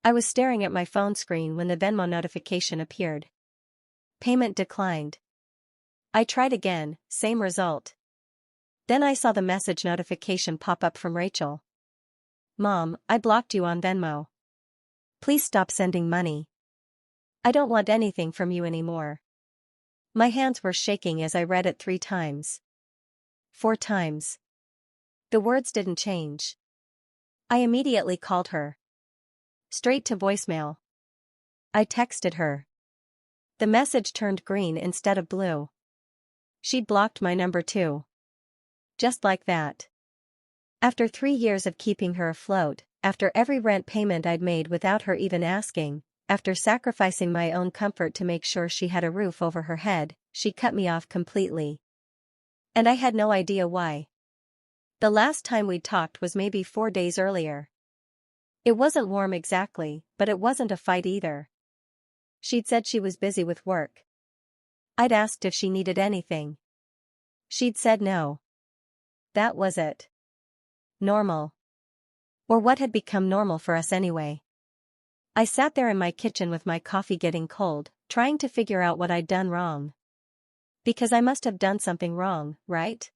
I was staring at my phone screen when the Venmo notification appeared. Payment declined. I tried again, same result. Then I saw the message notification pop up from Rachel. Mom, I blocked you on Venmo. Please stop sending money. I don't want anything from you anymore. My hands were shaking as I read it 3 times. 4 times. The words didn't change. I immediately called her. Straight to voicemail. I texted her. The message turned green instead of blue. She'd blocked my number too. Just like that. After 3 years of keeping her afloat, after every rent payment I'd made without her even asking, after sacrificing my own comfort to make sure she had a roof over her head, she cut me off completely. And I had no idea why. The last time we'd talked was maybe 4 days earlier. It wasn't warm exactly, but it wasn't a fight either. She'd said she was busy with work. I'd asked if she needed anything. She'd said no. That was it. Normal. Or what had become normal for us anyway. I sat there in my kitchen with my coffee getting cold, trying to figure out what I'd done wrong. Because I must have done something wrong, right?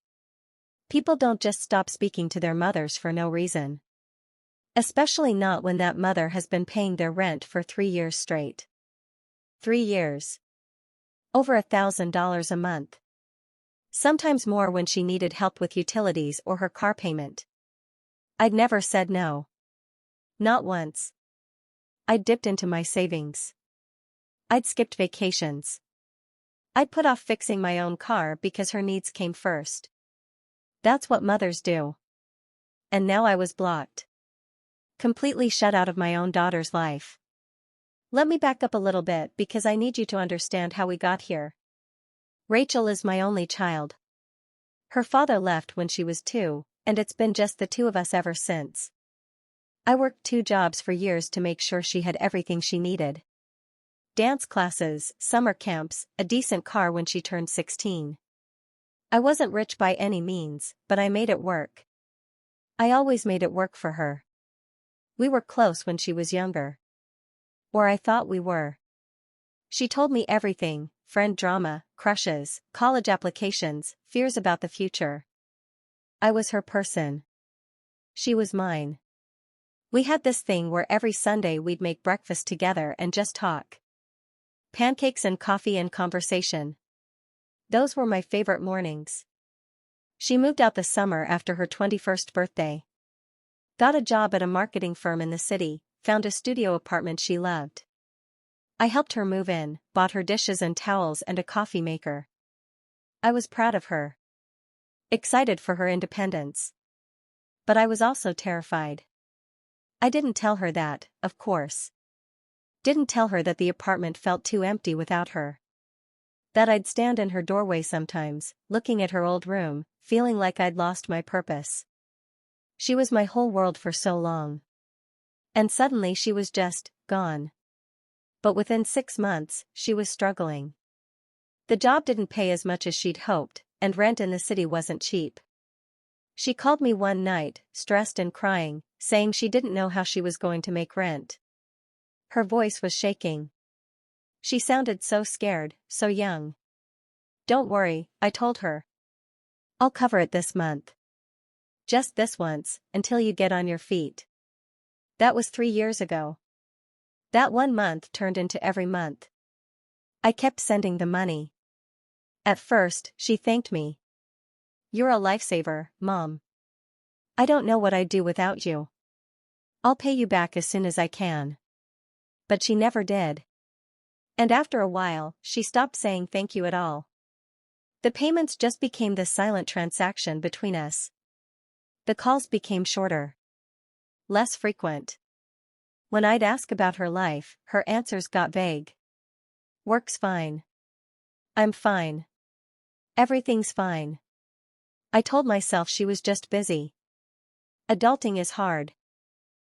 People don't just stop speaking to their mothers for no reason. Especially not when that mother has been paying their rent for 3 years straight. 3 years. Over $1,000 a month. Sometimes more when she needed help with utilities or her car payment. I'd never said no. Not once. I'd dipped into my savings. I'd skipped vacations. I'd put off fixing my own car because her needs came first. That's what mothers do. And now I was blocked. Completely shut out of my own daughter's life. Let me back up a little bit because I need you to understand how we got here. Rachel is my only child. Her father left when she was 2, and it's been just the 2 of us ever since. I worked 2 jobs for years to make sure she had everything she needed. Dance classes, summer camps, a decent car when she turned 16. I wasn't rich by any means, but I made it work. I always made it work for her. We were close when she was younger. Or I thought we were. She told me everything, friend drama, crushes, college applications, fears about the future. I was her person. She was mine. We had this thing where every Sunday we'd make breakfast together and just talk. Pancakes and coffee and conversation. Those were my favorite mornings. She moved out the summer after her 21st birthday. Got a job at a marketing firm in the city, found a studio apartment she loved. I helped her move in, bought her dishes and towels and a coffee maker. I was proud of her. Excited for her independence. But I was also terrified. I didn't tell her that, of course. Didn't tell her that the apartment felt too empty without her. That I'd stand in her doorway sometimes, looking at her old room, feeling like I'd lost my purpose. She was my whole world for so long. And suddenly she was just gone. But within 6 months, she was struggling. The job didn't pay as much as she'd hoped, and rent in the city wasn't cheap. She called me one night, stressed and crying, saying she didn't know how she was going to make rent. Her voice was shaking. She sounded so scared, so young. Don't worry, I told her. I'll cover it this month. Just this once, until you get on your feet. That was 3 years ago. That 1 month turned into every month. I kept sending the money. At first, she thanked me. You're a lifesaver, Mom. I don't know what I'd do without you. I'll pay you back as soon as I can. But she never did. And after a while, she stopped saying thank you at all. The payments just became this silent transaction between us. The calls became shorter. Less frequent. When I'd ask about her life, her answers got vague. Work's fine. I'm fine. Everything's fine. I told myself she was just busy. Adulting is hard.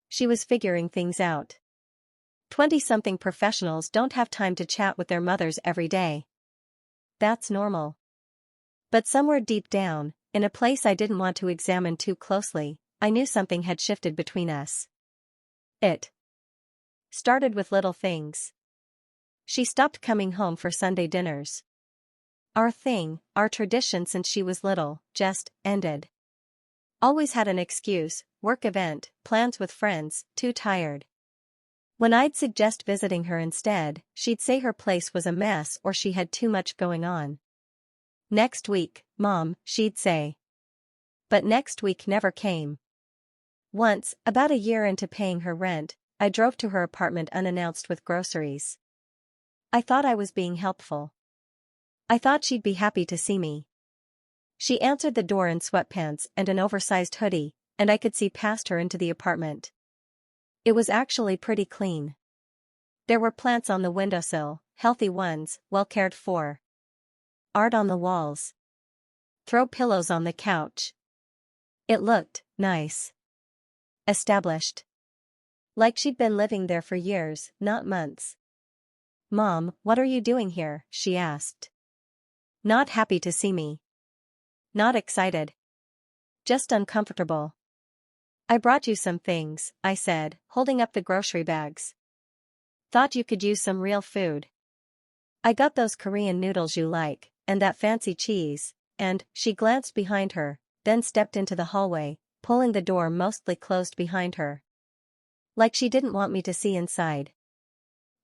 She was figuring things out. 20-something professionals don't have time to chat with their mothers every day. That's normal. But somewhere deep down, in a place I didn't want to examine too closely, I knew something had shifted between us. It Started with little things. She stopped coming home for Sunday dinners. Our tradition since she was little, just ended. Always had an excuse, work event, plans with friends, too tired. When I'd suggest visiting her instead, she'd say her place was a mess or she had too much going on. Next week, Mom, she'd say. But next week never came. Once, about a year into paying her rent, I drove to her apartment unannounced with groceries. I thought I was being helpful. I thought she'd be happy to see me. She answered the door in sweatpants and an oversized hoodie, and I could see past her into the apartment. It was actually pretty clean. There were plants on the windowsill, healthy ones, well cared for. Art on the walls. Throw pillows on the couch. It looked nice. Established. Like she'd been living there for years, not months. "Mom, what are you doing here?" she asked. Not happy to see me. Not excited. Just uncomfortable. "I brought you some things," I said, holding up the grocery bags. "Thought you could use some real food. I got those Korean noodles you like, and that fancy cheese," and she glanced behind her, then stepped into the hallway, pulling the door mostly closed behind her. Like she didn't want me to see inside.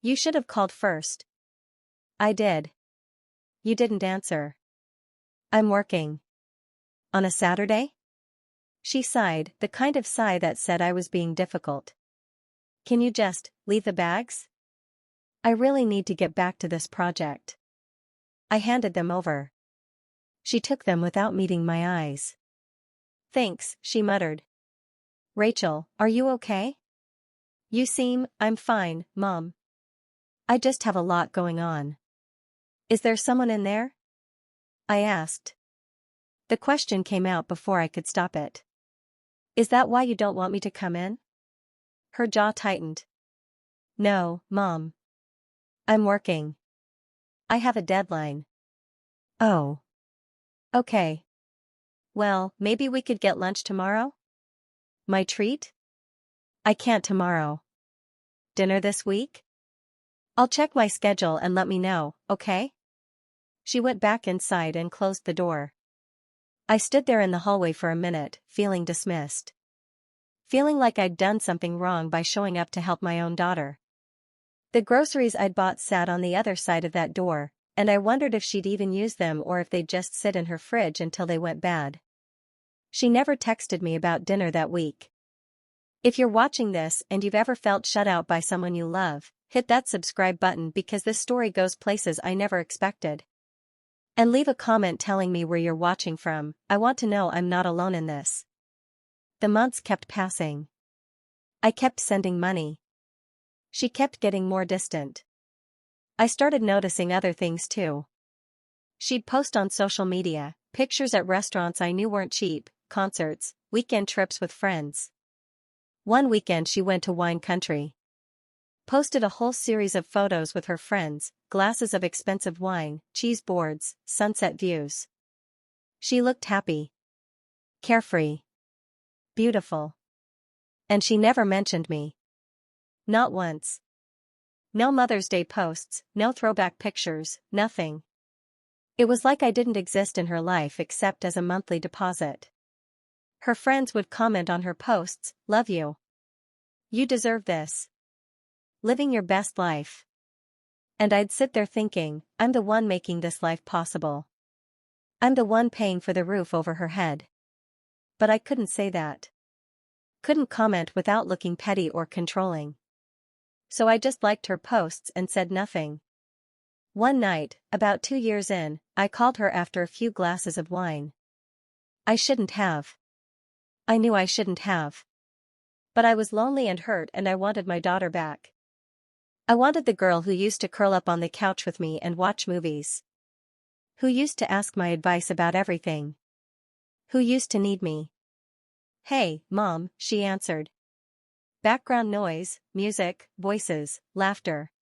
"You should have called first." "I did." "You didn't answer." "I'm working." "On a Saturday?" She sighed, the kind of sigh that said I was being difficult. "Can you just leave the bags? I really need to get back to this project." I handed them over. She took them without meeting my eyes. "Thanks," she muttered. "Rachel, are you okay?" "You seem..." "I'm fine, Mom. I just have a lot going on." "Is there someone in there?" I asked. The question came out before I could stop it. "Is that why you don't want me to come in?" Her jaw tightened. "No, Mom. I'm working. I have a deadline." "Oh. Okay. Well, maybe we could get lunch tomorrow?" "My treat?" "I can't tomorrow." "Dinner this week?" "I'll check my schedule and let me know, okay?" She went back inside and closed the door. I stood there in the hallway for a minute, feeling dismissed. Feeling like I'd done something wrong by showing up to help my own daughter. The groceries I'd bought sat on the other side of that door, and I wondered if she'd even use them or if they'd just sit in her fridge until they went bad. She never texted me about dinner that week. If you're watching this and you've ever felt shut out by someone you love, hit that subscribe button because this story goes places I never expected. And leave a comment telling me where you're watching from. I want to know I'm not alone in this. The months kept passing. I kept sending money. She kept getting more distant. I started noticing other things too. She'd post on social media, pictures at restaurants I knew weren't cheap, concerts, weekend trips with friends. One weekend she went to wine country. Posted a whole series of photos with her friends, glasses of expensive wine, cheese boards, sunset views. She looked happy. Carefree. Beautiful. And she never mentioned me. Not once. No Mother's Day posts, no throwback pictures, nothing. It was like I didn't exist in her life except as a monthly deposit. Her friends would comment on her posts, "Love you. You deserve this. Living your best life." And I'd sit there thinking, I'm the one making this life possible. I'm the one paying for the roof over her head. But I couldn't say that. Couldn't comment without looking petty or controlling. So I just liked her posts and said nothing. One night, about 2 years in, I called her after a few glasses of wine. I shouldn't have. I knew I shouldn't have. But I was lonely and hurt and I wanted my daughter back. I wanted the girl who used to curl up on the couch with me and watch movies. Who used to ask my advice about everything. Who used to need me. "Hey, Mom," she answered. Background noise, music, voices, laughter.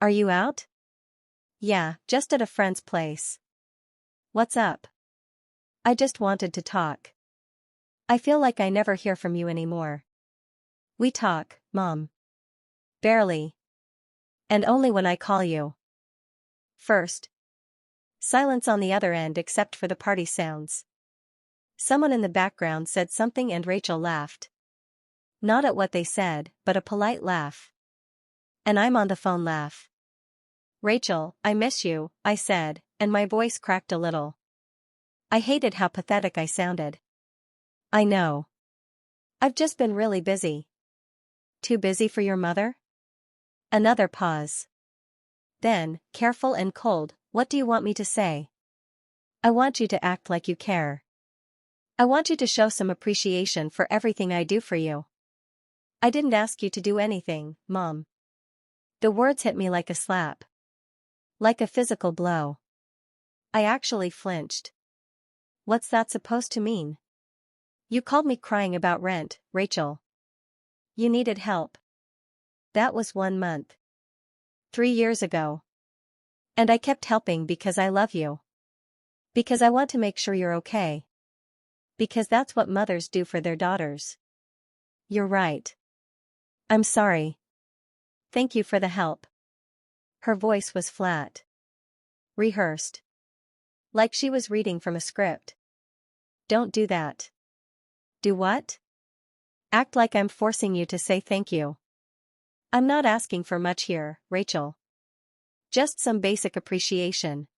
"Are you out?" "Yeah, just at a friend's place." "What's up?" "I just wanted to talk. I feel like I never hear from you anymore." "We talk, Mom." Barely. And only when I call you. First. Silence on the other end except for the party sounds. Someone in the background said something and Rachel laughed. Not at what they said, but a polite laugh. And I'm on the phone laugh. Rachel, I miss you, I said, and my voice cracked a little. I hated how pathetic I sounded. I know. I've just been really busy. Too busy for your mother? Another pause. Then, careful and cold, what do you want me to say? I want you to act like you care. I want you to show some appreciation for everything I do for you. I didn't ask you to do anything, Mom. The words hit me like a slap. Like a physical blow. I actually flinched. What's that supposed to mean? You called me crying about rent, Rachel. You needed help. That was 1 month. 3 years ago. And I kept helping because I love you. Because I want to make sure you're okay. Because that's what mothers do for their daughters. You're right. I'm sorry. Thank you for the help. Her voice was flat. Rehearsed. Like she was reading from a script. Don't do that. Do what? Act like I'm forcing you to say thank you. I'm not asking for much here, Rachel. Just some basic appreciation.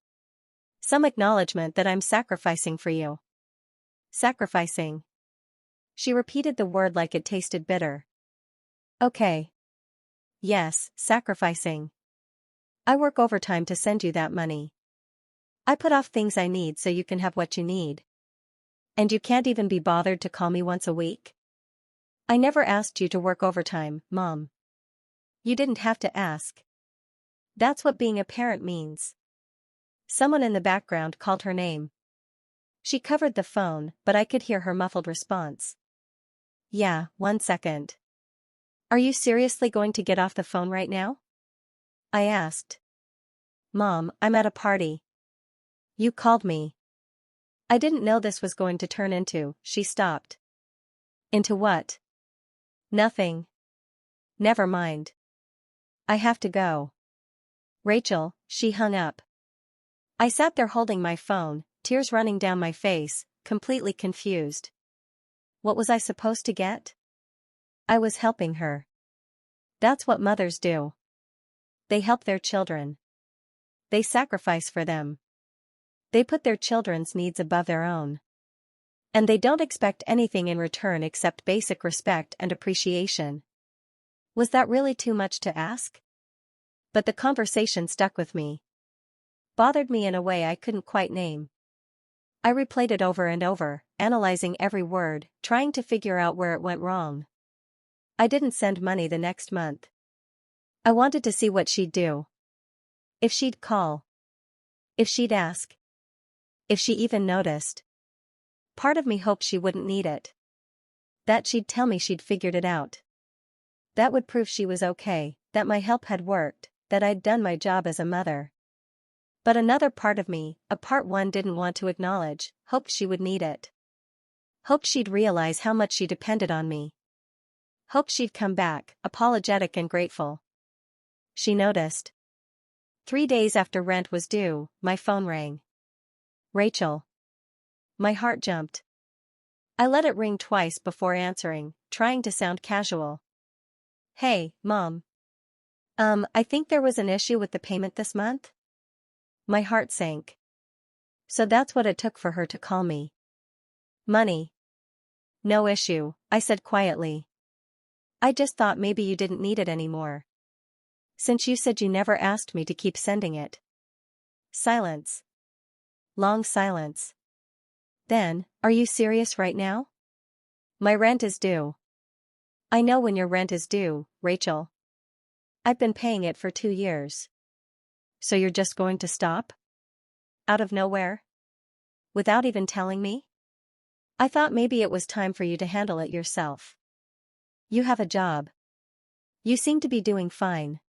Some acknowledgement that I'm sacrificing for you. Sacrificing. She repeated the word like it tasted bitter. Okay. Yes, sacrificing. I work overtime to send you that money. I put off things I need so you can have what you need. And you can't even be bothered to call me once a week? I never asked you to work overtime, Mom. You didn't have to ask. That's what being a parent means. Someone in the background called her name. She covered the phone, but I could hear her muffled response. Yeah, 1 second. Are you seriously going to get off the phone right now? I asked. Mom, I'm at a party. You called me. I didn't know this was going to turn into, she stopped. Into what? Nothing. Never mind. I have to go. Rachel, she hung up. I sat there holding my phone, tears running down my face, completely confused. What was I supposed to get? I was helping her. That's what mothers do. They help their children. They sacrifice for them. They put their children's needs above their own. And they don't expect anything in return except basic respect and appreciation. Was that really too much to ask? But the conversation stuck with me. Bothered me in a way I couldn't quite name. I replayed it over and over, analyzing every word, trying to figure out where it went wrong. I didn't send money the next month. I wanted to see what she'd do. If she'd call. If she'd ask. If she even noticed. Part of me hoped she wouldn't need it. That she'd tell me she'd figured it out. That would prove she was okay, that my help had worked, that I'd done my job as a mother. But another part of me, a part one didn't want to acknowledge, hoped she would need it. Hoped she'd realize how much she depended on me. Hoped she'd come back, apologetic and grateful. She noticed. 3 days after rent was due, my phone rang. Rachel. My heart jumped. I let it ring twice before answering, trying to sound casual. Hey, Mom. I think there was an issue with the payment this month? My heart sank. So that's what it took for her to call me. Money. No issue, I said quietly. I just thought maybe you didn't need it anymore. Since you said you never asked me to keep sending it. Silence. Long silence. Then, are you serious right now? My rent is due. I know when your rent is due, Rachel. I've been paying it for 2 years. So you're just going to stop? Out of nowhere? Without even telling me? I thought maybe it was time for you to handle it yourself. You have a job. You seem to be doing fine.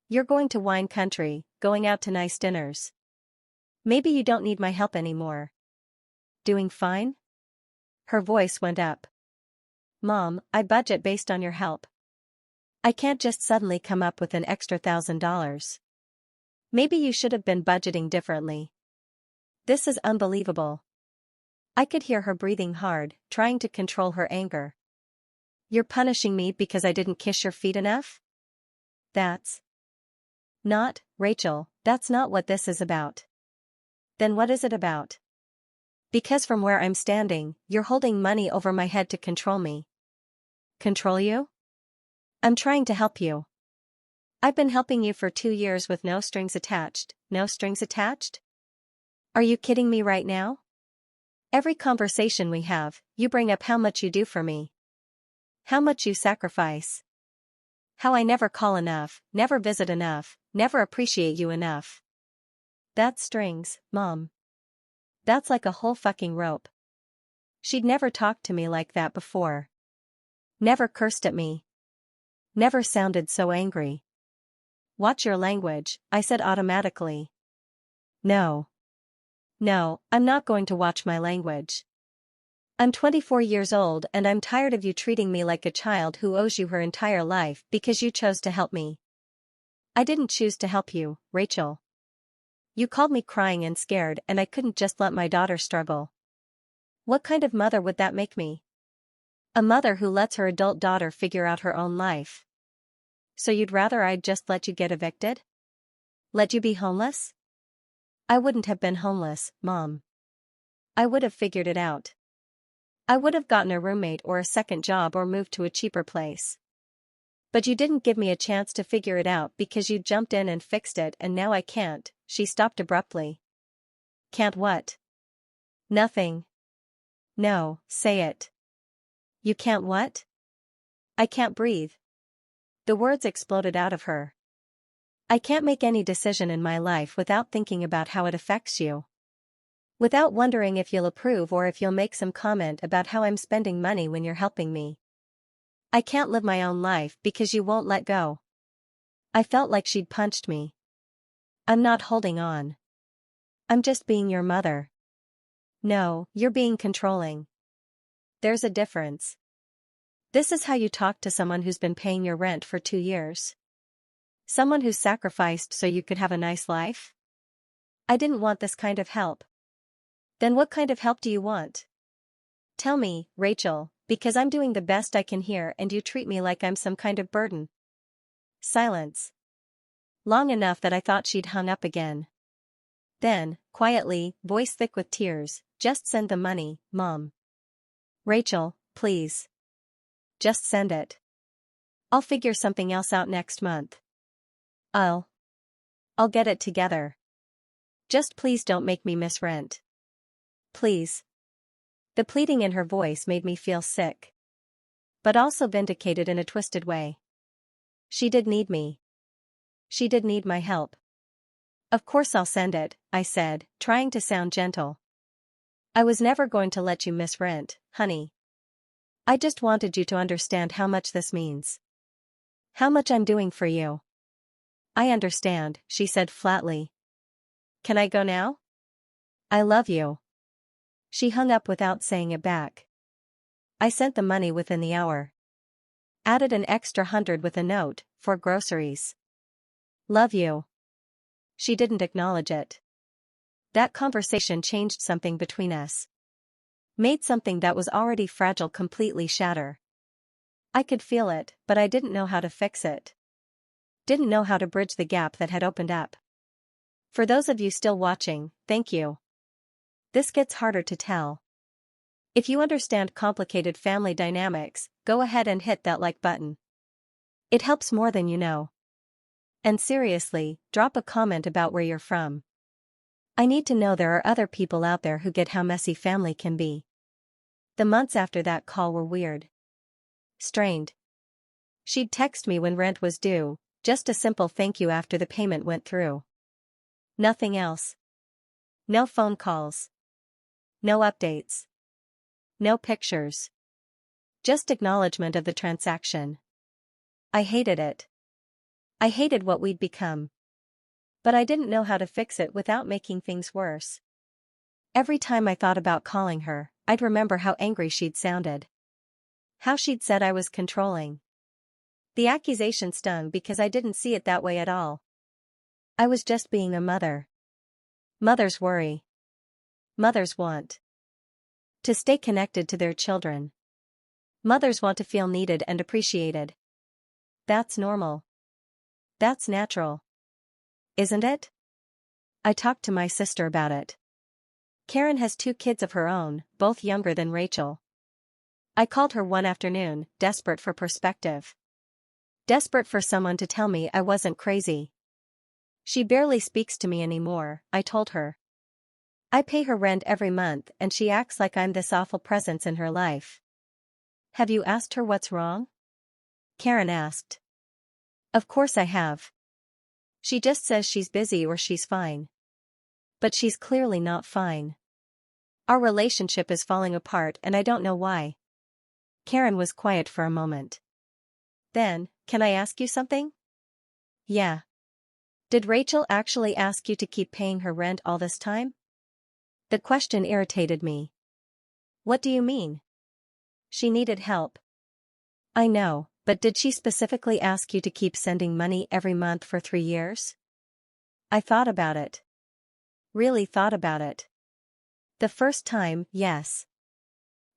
You're going to wine country, going out to nice dinners. Maybe you don't need my help anymore. Doing fine? Her voice went up. Mom, I budget based on your help. I can't just suddenly come up with an extra $1,000. Maybe you should have been budgeting differently. This is unbelievable. I could hear her breathing hard, trying to control her anger. You're punishing me because I didn't kiss your feet enough? That's not, Rachel, that's not what this is about. Then what is it about? Because from where I'm standing, you're holding money over my head to control me. Control you? I'm trying to help you. I've been helping you for 2 years with no strings attached. No strings attached? Are you kidding me right now? Every conversation we have, you bring up how much you do for me. How much you sacrifice. How I never call enough, never visit enough, never appreciate you enough. That's strings, Mom. That's like a whole fucking rope. She'd never talked to me like that before. Never cursed at me. Never sounded so angry. Watch your language, I said automatically. No. No, I'm not going to watch my language. I'm 24 years old and I'm tired of you treating me like a child who owes you her entire life because you chose to help me. I didn't choose to help you, Rachel. You called me crying and scared and I couldn't just let my daughter struggle. What kind of mother would that make me? A mother who lets her adult daughter figure out her own life. So you'd rather I'd just let you get evicted? Let you be homeless? I wouldn't have been homeless, Mom. I would have figured it out. I would have gotten a roommate or a second job or moved to a cheaper place. But you didn't give me a chance to figure it out because you jumped in and fixed it and now I can't. She stopped abruptly. Can't what? Nothing. No, say it. You can't what? I can't breathe. The words exploded out of her. I can't make any decision in my life without thinking about how it affects you. Without wondering if you'll approve or if you'll make some comment about how I'm spending money when you're helping me. I can't live my own life because you won't let go. I felt like she'd punched me. I'm not holding on. I'm just being your mother. No, you're being controlling. There's a difference. This is how you talk to someone who's been paying your rent for 2 years. Someone who's sacrificed so you could have a nice life? I didn't want this kind of help. Then what kind of help do you want? Tell me, Rachel, because I'm doing the best I can here and you treat me like I'm some kind of burden. Silence. Long enough that I thought she'd hung up again. Then, quietly, voice thick with tears, just send the money, Mom. Rachel, please. Just send it. I'll figure something else out next month. I'll get it together. Just please don't make me miss rent. Please. The pleading in her voice made me feel sick. But also vindicated in a twisted way. She did need me. She did need my help. Of course I'll send it, I said, trying to sound gentle. I was never going to let you miss rent, honey. I just wanted you to understand how much this means. How much I'm doing for you. I understand, she said flatly. Can I go now? I love you. She hung up without saying it back. I sent the money within the hour. Added an extra 100 with a note, for groceries. Love you. She didn't acknowledge it. That conversation changed something between us. Made something that was already fragile completely shatter. I could feel it, but I didn't know how to fix it. Didn't know how to bridge the gap that had opened up. For those of you still watching, thank you. This gets harder to tell. If you understand complicated family dynamics, go ahead and hit that like button. It helps more than you know. And seriously, drop a comment about where you're from. I need to know there are other people out there who get how messy family can be. The months after that call were weird. Strained. She'd text me when rent was due, just a simple thank you after the payment went through. Nothing else. No phone calls. No updates. No pictures. Just acknowledgement of the transaction. I hated it. I hated what we'd become. But I didn't know how to fix it without making things worse. Every time I thought about calling her, I'd remember how angry she'd sounded. How she'd said I was controlling. The accusation stung because I didn't see it that way at all. I was just being a mother. Mothers worry. Mothers want to stay connected to their children. Mothers want to feel needed and appreciated. That's normal. That's natural. Isn't it? I talked to my sister about it. Karen has 2 kids of her own, both younger than Rachel. I called her one afternoon, desperate for perspective. Desperate for someone to tell me I wasn't crazy. She barely speaks to me anymore, I told her. I pay her rent every month and she acts like I'm this awful presence in her life. Have you asked her what's wrong? Karen asked. Of course I have. She just says she's busy or she's fine. But she's clearly not fine. Our relationship is falling apart and I don't know why. Karen was quiet for a moment. Then, can I ask you something? Yeah. Did Rachel actually ask you to keep paying her rent all this time? The question irritated me. What do you mean? She needed help. I know, but did she specifically ask you to keep sending money every month for 3 years? I thought about it. Really thought about it. The first time, yes.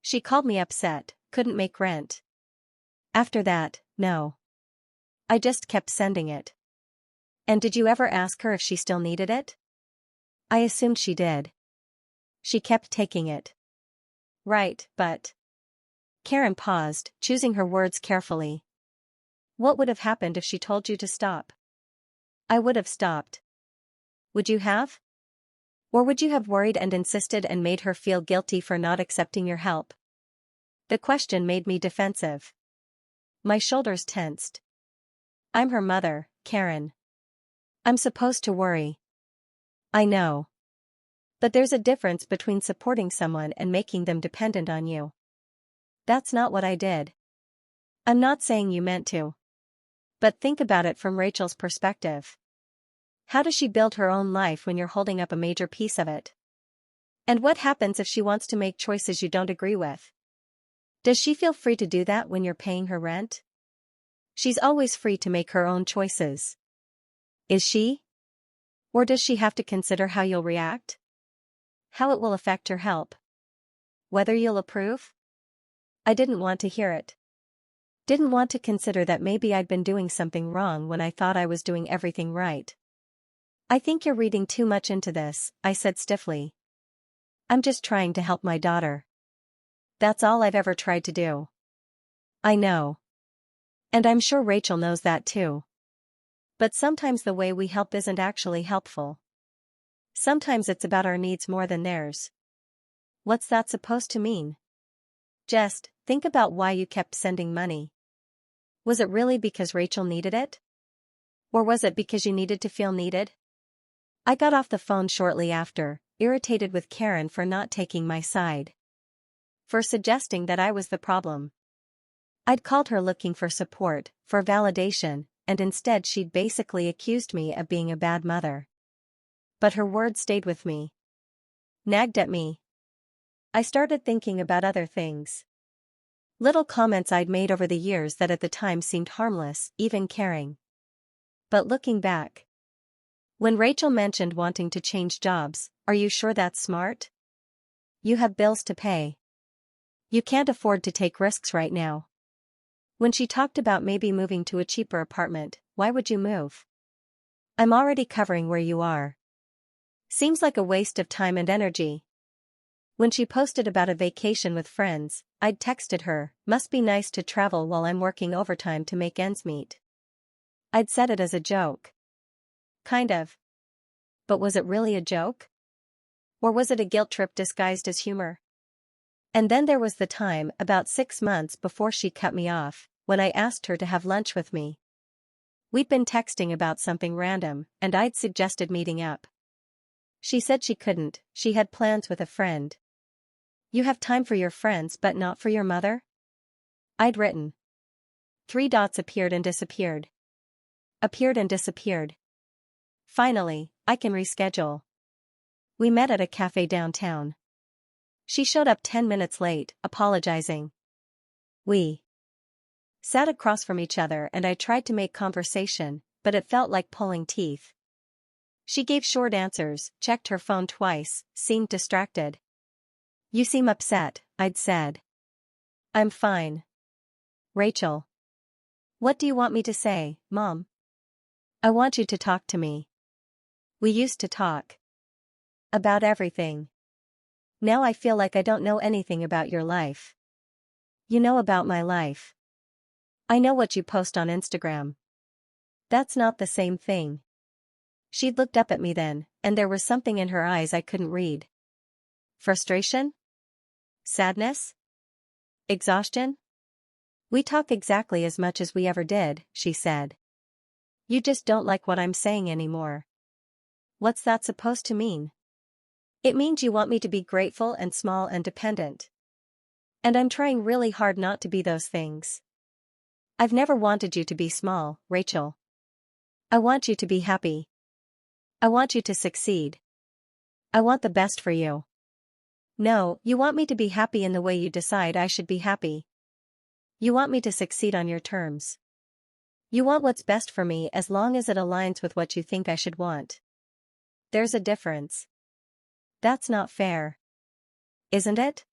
She called me upset, couldn't make rent. After that, no. I just kept sending it. And did you ever ask her if she still needed it? I assumed she did. She kept taking it. Right, but... Karen paused, choosing her words carefully. What would have happened if she told you to stop? I would have stopped. Would you have? Or would you have worried and insisted and made her feel guilty for not accepting your help? The question made me defensive. My shoulders tensed. I'm her mother, Karen. I'm supposed to worry. I know. But there's a difference between supporting someone and making them dependent on you. That's not what I did. I'm not saying you meant to. But think about it from Rachel's perspective. How does she build her own life when you're holding up a major piece of it? And what happens if she wants to make choices you don't agree with? Does she feel free to do that when you're paying her rent? She's always free to make her own choices. Is she? Or does she have to consider how you'll react? How it will affect her help? Whether you'll approve? I didn't want to hear it. Didn't want to consider that maybe I'd been doing something wrong when I thought I was doing everything right. I think you're reading too much into this, I said stiffly. I'm just trying to help my daughter. That's all I've ever tried to do. I know. And I'm sure Rachel knows that too. But sometimes the way we help isn't actually helpful. Sometimes it's about our needs more than theirs. What's that supposed to mean? Just think about why you kept sending money. Was it really because Rachel needed it? Or was it because you needed to feel needed? I got off the phone shortly after, irritated with Karen for not taking my side. For suggesting that I was the problem. I'd called her looking for support, for validation, and instead she'd basically accused me of being a bad mother. But her words stayed with me. Nagged at me. I started thinking about other things. Little comments I'd made over the years that at the time seemed harmless, even caring. But looking back. When Rachel mentioned wanting to change jobs, are you sure that's smart? You have bills to pay. You can't afford to take risks right now. When she talked about maybe moving to a cheaper apartment, why would you move? I'm already covering where you are. Seems like a waste of time and energy. When she posted about a vacation with friends, I'd texted her, must be nice to travel while I'm working overtime to make ends meet. I'd said it as a joke. Kind of. But was it really a joke? Or was it a guilt trip disguised as humor? And then there was the time, about 6 months before she cut me off, when I asked her to have lunch with me. We'd been texting about something random, and I'd suggested meeting up. She said she couldn't, she had plans with a friend. You have time for your friends but not for your mother? I'd written. 3 dots appeared and disappeared. Appeared and disappeared. Finally, I can reschedule. We met at a cafe downtown. She showed up 10 minutes late, apologizing. We Sat across from each other and I tried to make conversation, but it felt like pulling teeth. She gave short answers, checked her phone twice, seemed distracted. "You seem upset," I'd said. "I'm fine. Rachel." "What do you want me to say, Mom?" "I want you to talk to me. We used to talk about everything. Now I feel like I don't know anything about your life. You know about my life. I know what you post on Instagram. That's not the same thing." She'd looked up at me then, and there was something in her eyes I couldn't read. Frustration? Sadness? Exhaustion? "We talk exactly as much as we ever did," she said. "You just don't like what I'm saying anymore." "What's that supposed to mean?" "It means you want me to be grateful and small and dependent. And I'm trying really hard not to be those things. I've never wanted you to be small, Rachel. I want you to be happy. I want you to succeed. I want the best for you." "No, you want me to be happy in the way you decide I should be happy. You want me to succeed on your terms. You want what's best for me as long as it aligns with what you think I should want. There's a difference. That's not fair. Isn't it?"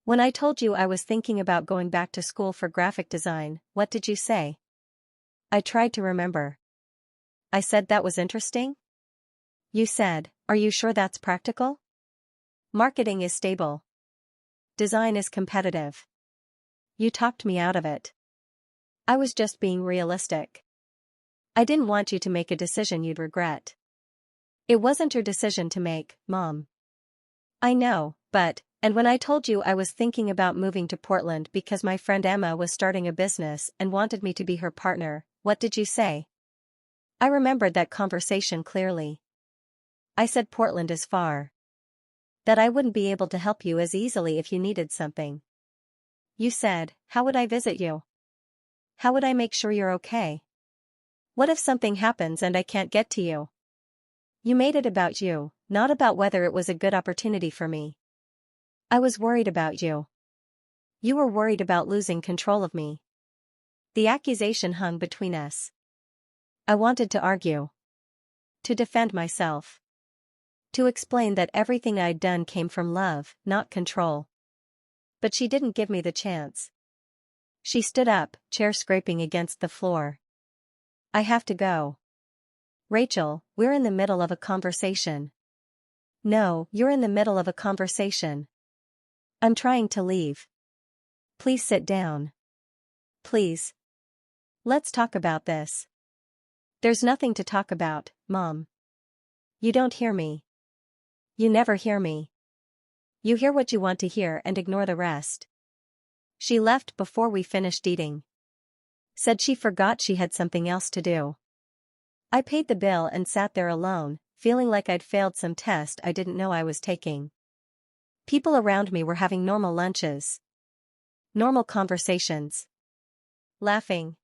"When I told you I was thinking about going back to school for graphic design, what did you say?" I tried to remember. "I said that was interesting?" "You said, 'Are you sure that's practical? Marketing is stable. Design is competitive.' You talked me out of it." "I was just being realistic. I didn't want you to make a decision you'd regret." "It wasn't your decision to make, Mom." "I know, and when I told you I was thinking about moving to Portland because my friend Emma was starting a business and wanted me to be her partner, what did you say?" I remembered that conversation clearly. I said Portland is far. That I wouldn't be able to help you as easily if you needed something. You said, "How would I visit you? How would I make sure you're okay? What if something happens and I can't get to you?" You made it about you, not about whether it was a good opportunity for me. I was worried about you. You were worried about losing control of me. The accusation hung between us. I wanted to argue. To defend myself. To explain that everything I'd done came from love, not control. But she didn't give me the chance. She stood up, chair scraping against the floor. "I have to go." "Rachel, we're in the middle of a conversation." "No, you're in the middle of a conversation. I'm trying to leave. Please sit down. Please. Let's talk about this." "There's nothing to talk about, Mom. You don't hear me. You never hear me. You hear what you want to hear and ignore the rest." She left before we finished eating. Said she forgot she had something else to do. I paid the bill and sat there alone, feeling like I'd failed some test I didn't know I was taking. People around me were having normal lunches. Normal conversations. Laughing.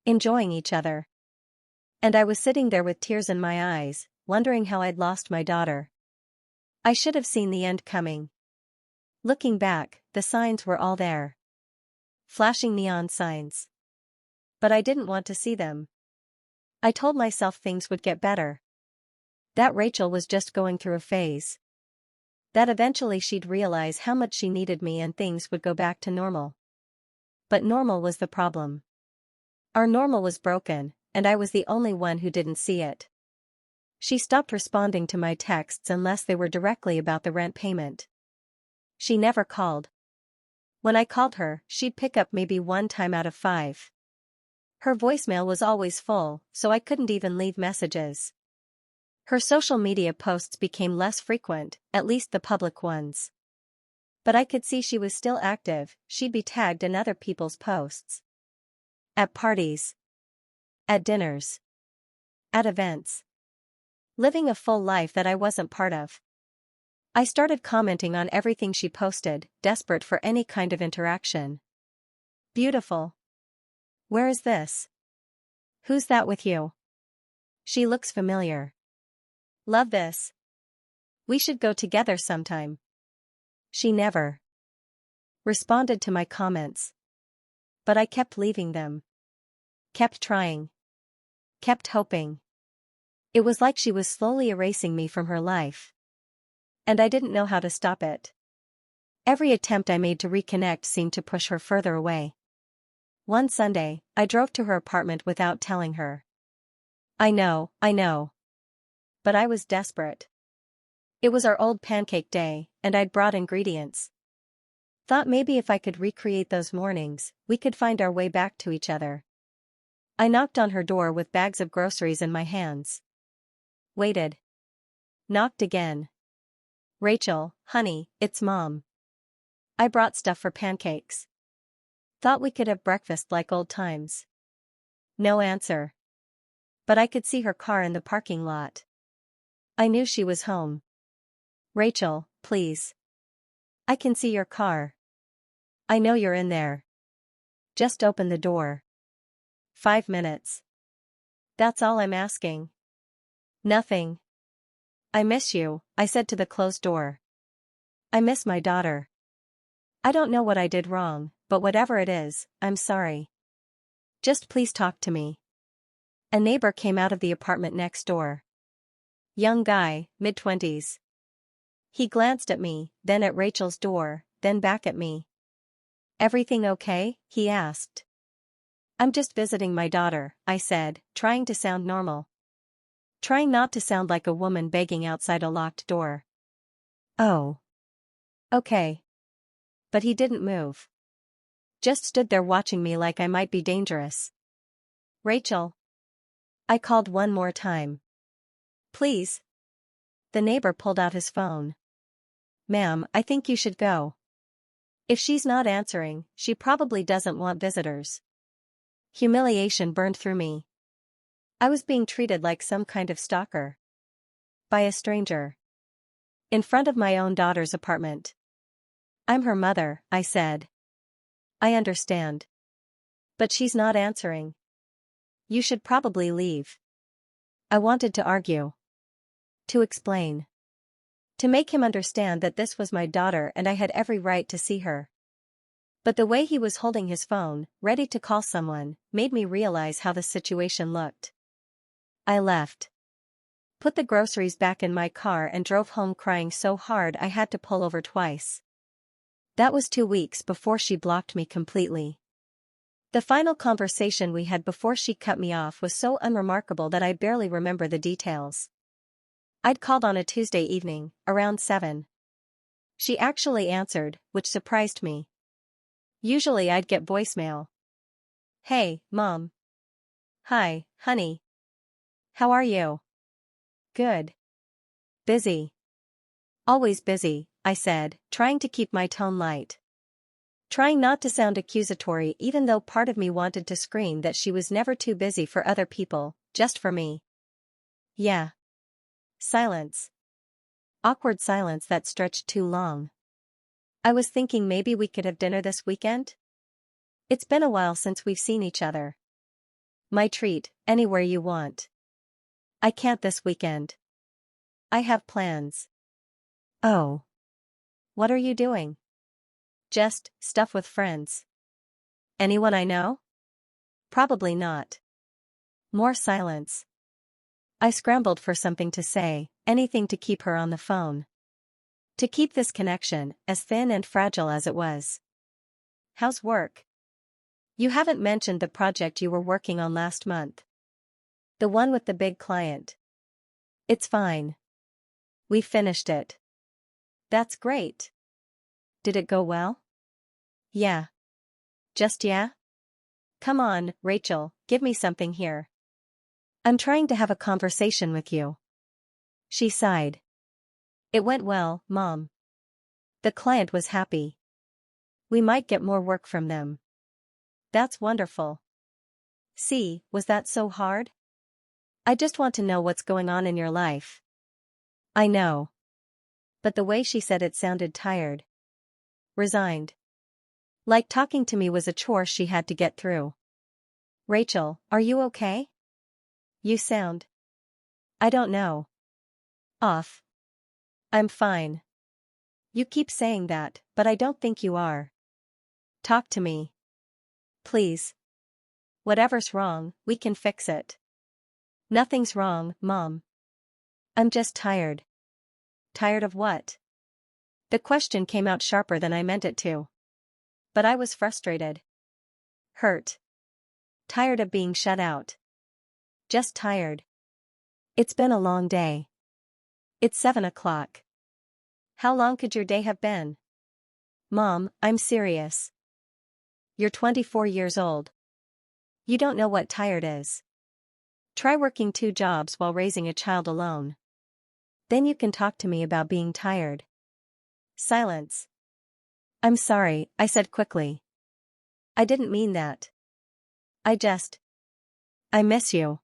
Enjoying each other. And I was sitting there with tears in my eyes, wondering how I'd lost my daughter. I should have seen the end coming. Looking back, the signs were all there. Flashing neon signs. But I didn't want to see them. I told myself things would get better. That Rachel was just going through a phase. That eventually she'd realize how much she needed me and things would go back to normal. But normal was the problem. Our normal was broken, and I was the only one who didn't see it. She stopped responding to my texts unless they were directly about the rent payment. She never called. When I called her, she'd pick up maybe 1 time out of 5. Her voicemail was always full, so I couldn't even leave messages. Her social media posts became less frequent, at least the public ones. But I could see she was still active. She'd be tagged in other people's posts. At parties. At dinners. At events. Living a full life that I wasn't part of. I started commenting on everything she posted, desperate for any kind of interaction. "Beautiful. Where is this? Who's that with you? She looks familiar. Love this. We should go together sometime." She never responded to my comments. But I kept leaving them. Kept trying. Kept hoping. It was like she was slowly erasing me from her life. And I didn't know how to stop it. Every attempt I made to reconnect seemed to push her further away. One Sunday, I drove to her apartment without telling her. I know. But I was desperate. It was our old pancake day, and I'd brought ingredients. Thought maybe if I could recreate those mornings, we could find our way back to each other. I knocked on her door with bags of groceries in my hands. Waited. Knocked again. Rachel, honey, it's Mom. I brought stuff for pancakes. Thought we could have breakfast like old times. No answer. But I could see her car in the parking lot. I knew she was home. Rachel, please. I can see your car. I know you're in there. Just open the door. 5 minutes. That's all I'm asking. Nothing. I miss you, I said to the closed door. I miss my daughter. I don't know what I did wrong, but whatever it is, I'm sorry. Just please talk to me. A neighbor came out of the apartment next door. Young guy, mid-20s. He glanced at me, then at Rachel's door, then back at me. Everything okay? He asked. I'm just visiting my daughter, I said, trying to sound normal. Trying not to sound like a woman begging outside a locked door. Oh. Okay. But he didn't move. Just stood there watching me like I might be dangerous. Rachel. I called one more time. Please. The neighbor pulled out his phone. Ma'am, I think you should go. If she's not answering, she probably doesn't want visitors. Humiliation burned through me. I was being treated like some kind of stalker. By a stranger. In front of my own daughter's apartment. I'm her mother, I said. I understand. But she's not answering. You should probably leave. I wanted to argue. To explain. To make him understand that this was my daughter and I had every right to see her. But the way he was holding his phone, ready to call someone, made me realize how the situation looked. I left. Put the groceries back in my car and drove home crying so hard I had to pull over twice. That was 2 weeks before she blocked me completely. The final conversation we had before she cut me off was so unremarkable that I barely remember the details. I'd called on a Tuesday evening, around 7. She actually answered, which surprised me. Usually I'd get voicemail. Hey, Mom. Hi, honey. How are you? Good. Busy. Always busy, I said, trying to keep my tone light. Trying not to sound accusatory even though part of me wanted to scream that she was never too busy for other people, just for me. Yeah. Silence. Awkward silence that stretched too long. I was thinking maybe we could have dinner this weekend? It's been a while since we've seen each other. My treat, anywhere you want. I can't this weekend. I have plans. Oh. What are you doing? Just stuff with friends. Anyone I know? Probably not. More silence. I scrambled for something to say, anything to keep her on the phone. To keep this connection, as thin and fragile as it was. How's work? You haven't mentioned the project you were working on last month. The one with the big client. It's fine. We finished it. That's great. Did it go well? Yeah. Just yeah? Come on, Rachel, give me something here. I'm trying to have a conversation with you. She sighed. It went well, Mom. The client was happy. We might get more work from them. That's wonderful. See, was that so hard? I just want to know what's going on in your life. I know. But the way she said it sounded tired. Resigned. Like talking to me was a chore she had to get through. Rachel, are you okay? You sound. I don't know. Off. I'm fine. You keep saying that, but I don't think you are. Talk to me. Please. Whatever's wrong, we can fix it. Nothing's wrong, Mom. I'm just tired. Tired of what? The question came out sharper than I meant it to. But I was frustrated. Hurt. Tired of being shut out. Just tired. It's been a long day. It's 7 o'clock. How long could your day have been? Mom, I'm serious. You're 24 years old. You don't know what tired is. Try working 2 jobs while raising a child alone. Then you can talk to me about being tired. Silence. I'm sorry, I said quickly. I didn't mean that. I miss you.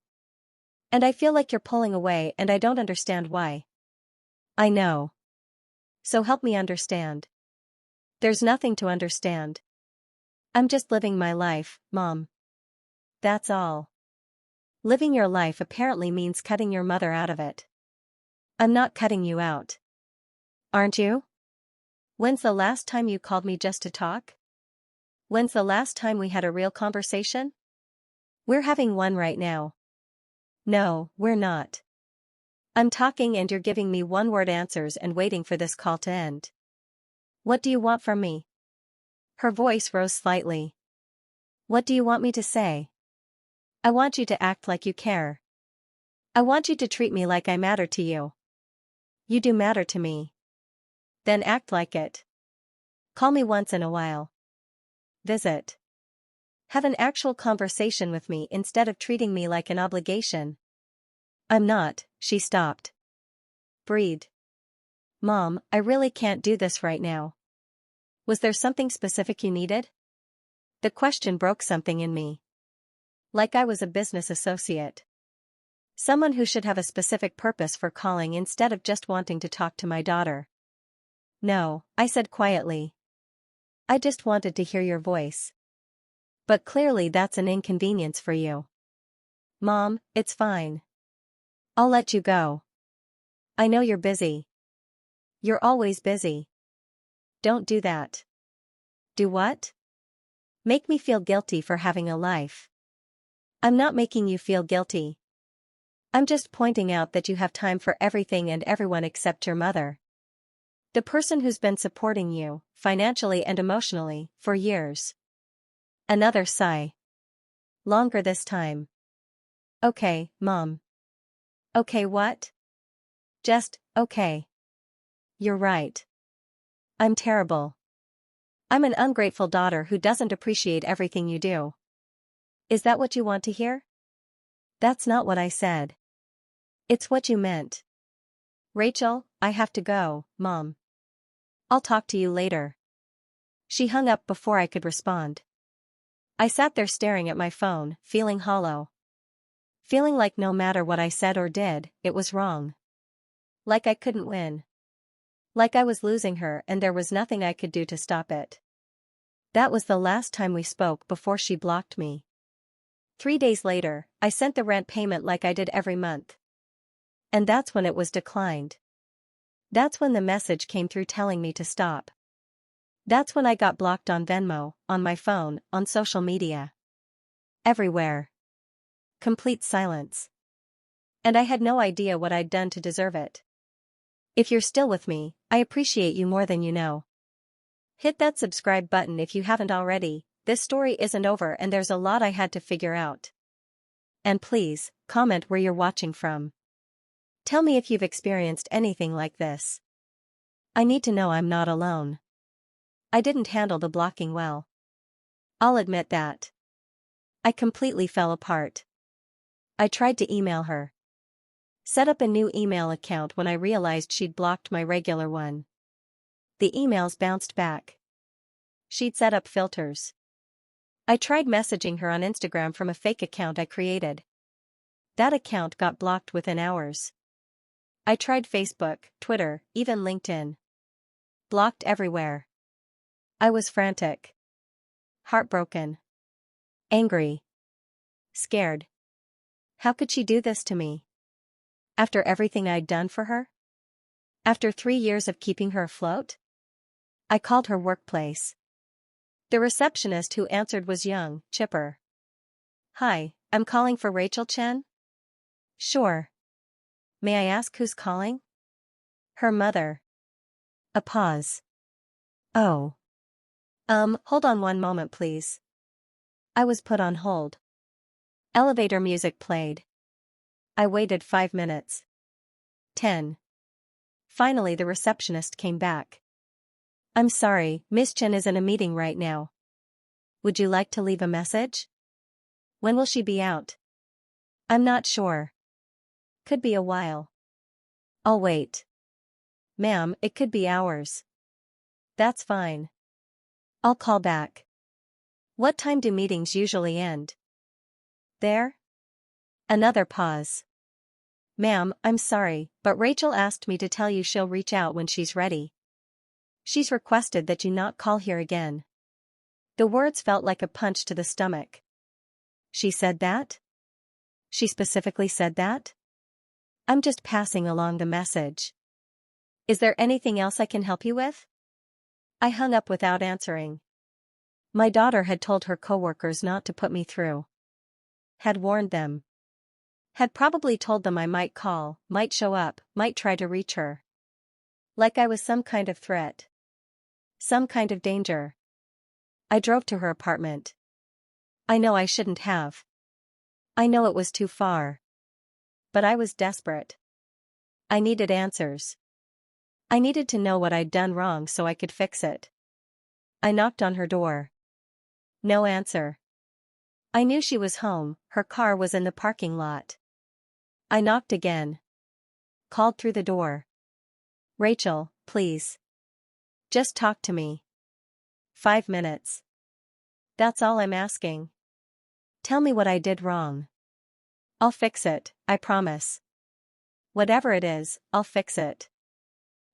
And I feel like you're pulling away and I don't understand why. I know. So help me understand. There's nothing to understand. I'm just living my life, Mom. That's all. Living your life apparently means cutting your mother out of it. I'm not cutting you out. Aren't you? When's the last time you called me just to talk? When's the last time we had a real conversation? We're having one right now. No, we're not. I'm talking and you're giving me one-word answers and waiting for this call to end. What do you want from me? Her voice rose slightly. What do you want me to say? I want you to act like you care. I want you to treat me like I matter to you. You do matter to me. Then act like it. Call me once in a while. Visit. Have an actual conversation with me instead of treating me like an obligation. I'm not, she stopped. Breathe. Mom, I really can't do this right now. Was there something specific you needed? The question broke something in me. Like I was a business associate. Someone who should have a specific purpose for calling instead of just wanting to talk to my daughter. No, I said quietly. I just wanted to hear your voice. But clearly that's an inconvenience for you. Mom, it's fine. I'll let you go. I know you're busy. You're always busy. Don't do that. Do what? Make me feel guilty for having a life. I'm not making you feel guilty. I'm just pointing out that you have time for everything and everyone except your mother. The person who's been supporting you, financially and emotionally, for years. Another sigh. Longer this time. Okay, Mom. Okay, what? Just, okay. You're right. I'm terrible. I'm an ungrateful daughter who doesn't appreciate everything you do. Is that what you want to hear? That's not what I said. It's what you meant. Rachel, I have to go, Mom. I'll talk to you later. She hung up before I could respond. I sat there staring at my phone, feeling hollow. Feeling like no matter what I said or did, it was wrong. Like I couldn't win. Like I was losing her and there was nothing I could do to stop it. That was the last time we spoke before she blocked me. 3 days later, I sent the rent payment like I did every month. And that's when it was declined. That's when the message came through telling me to stop. That's when I got blocked on Venmo, on my phone, on social media. Everywhere. Complete silence. And I had no idea what I'd done to deserve it. If you're still with me, I appreciate you more than you know. Hit that subscribe button if you haven't already. This story isn't over and there's a lot I had to figure out. And please, comment where you're watching from. Tell me if you've experienced anything like this. I need to know I'm not alone. I didn't handle the blocking well. I'll admit that. I completely fell apart. I tried to email her. Set up a new email account when I realized she'd blocked my regular one. The emails bounced back. She'd set up filters. I tried messaging her on Instagram from a fake account I created. That account got blocked within hours. I tried Facebook, Twitter, even LinkedIn. Blocked everywhere. I was frantic. Heartbroken. Angry. Scared. How could she do this to me? After everything I'd done for her? After 3 years of keeping her afloat? I called her workplace. The receptionist who answered was young, chipper. Hi, I'm calling for Rachel Chen? Sure. May I ask who's calling? Her mother. A pause. Oh. Hold on one moment please. I was put on hold. Elevator music played. I waited 5 minutes. 10. Finally the receptionist came back. I'm sorry, Miss Chen is in a meeting right now. Would you like to leave a message? When will she be out? I'm not sure. Could be a while. I'll wait. Ma'am, it could be hours. That's fine. I'll call back. What time do meetings usually end? There? Another pause. Ma'am, I'm sorry, but Rachel asked me to tell you she'll reach out when she's ready. She's requested that you not call here again. The words felt like a punch to the stomach. She said that? She specifically said that? I'm just passing along the message. Is there anything else I can help you with? I hung up without answering. My daughter had told her coworkers not to put me through. Had warned them. Had probably told them I might call, might show up, might try to reach her. Like I was some kind of threat. Some kind of danger. I drove to her apartment. I know I shouldn't have. I know it was too far. But I was desperate. I needed answers. I needed to know what I'd done wrong so I could fix it. I knocked on her door. No answer. I knew she was home, her car was in the parking lot. I knocked again. Called through the door. Rachel, please. Just talk to me. 5 minutes. That's all I'm asking. Tell me what I did wrong. I'll fix it, I promise. Whatever it is, I'll fix it.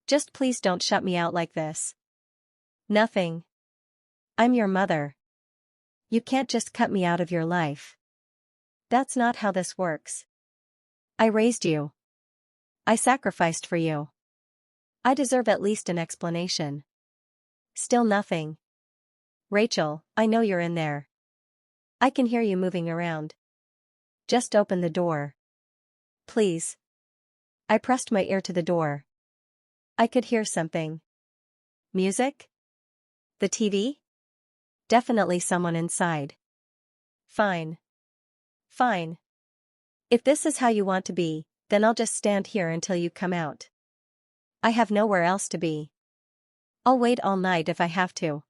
Just please don't shut me out like this. Nothing. I'm your mother. You can't just cut me out of your life. That's not how this works. I raised you. I sacrificed for you. I deserve at least an explanation. Still nothing. Rachel, I know you're in there. I can hear you moving around. Just open the door. Please. I pressed my ear to the door. I could hear something. Music? The TV? Definitely someone inside. Fine. Fine. If this is how you want to be, then I'll just stand here until you come out. I have nowhere else to be. I'll wait all night if I have to.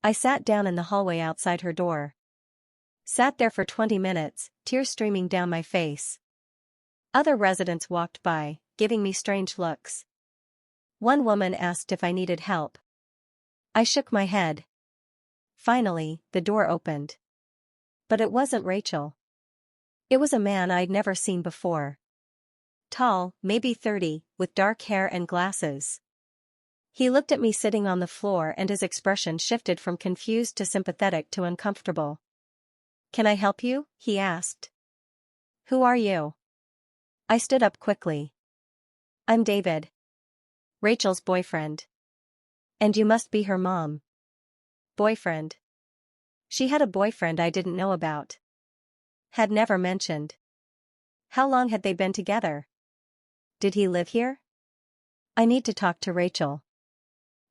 I sat down in the hallway outside her door. Sat there for 20 minutes, tears streaming down my face. Other residents walked by, giving me strange looks. One woman asked if I needed help. I shook my head. Finally, the door opened. But it wasn't Rachel. It was a man I'd never seen before. Tall, maybe 30, with dark hair and glasses. He looked at me sitting on the floor and his expression shifted from confused to sympathetic to uncomfortable. Can I help you? He asked. Who are you? I stood up quickly. I'm David. Rachel's boyfriend. And you must be her mom. Boyfriend. She had a boyfriend I didn't know about. Had never mentioned. How long had they been together? Did he live here? I need to talk to Rachel.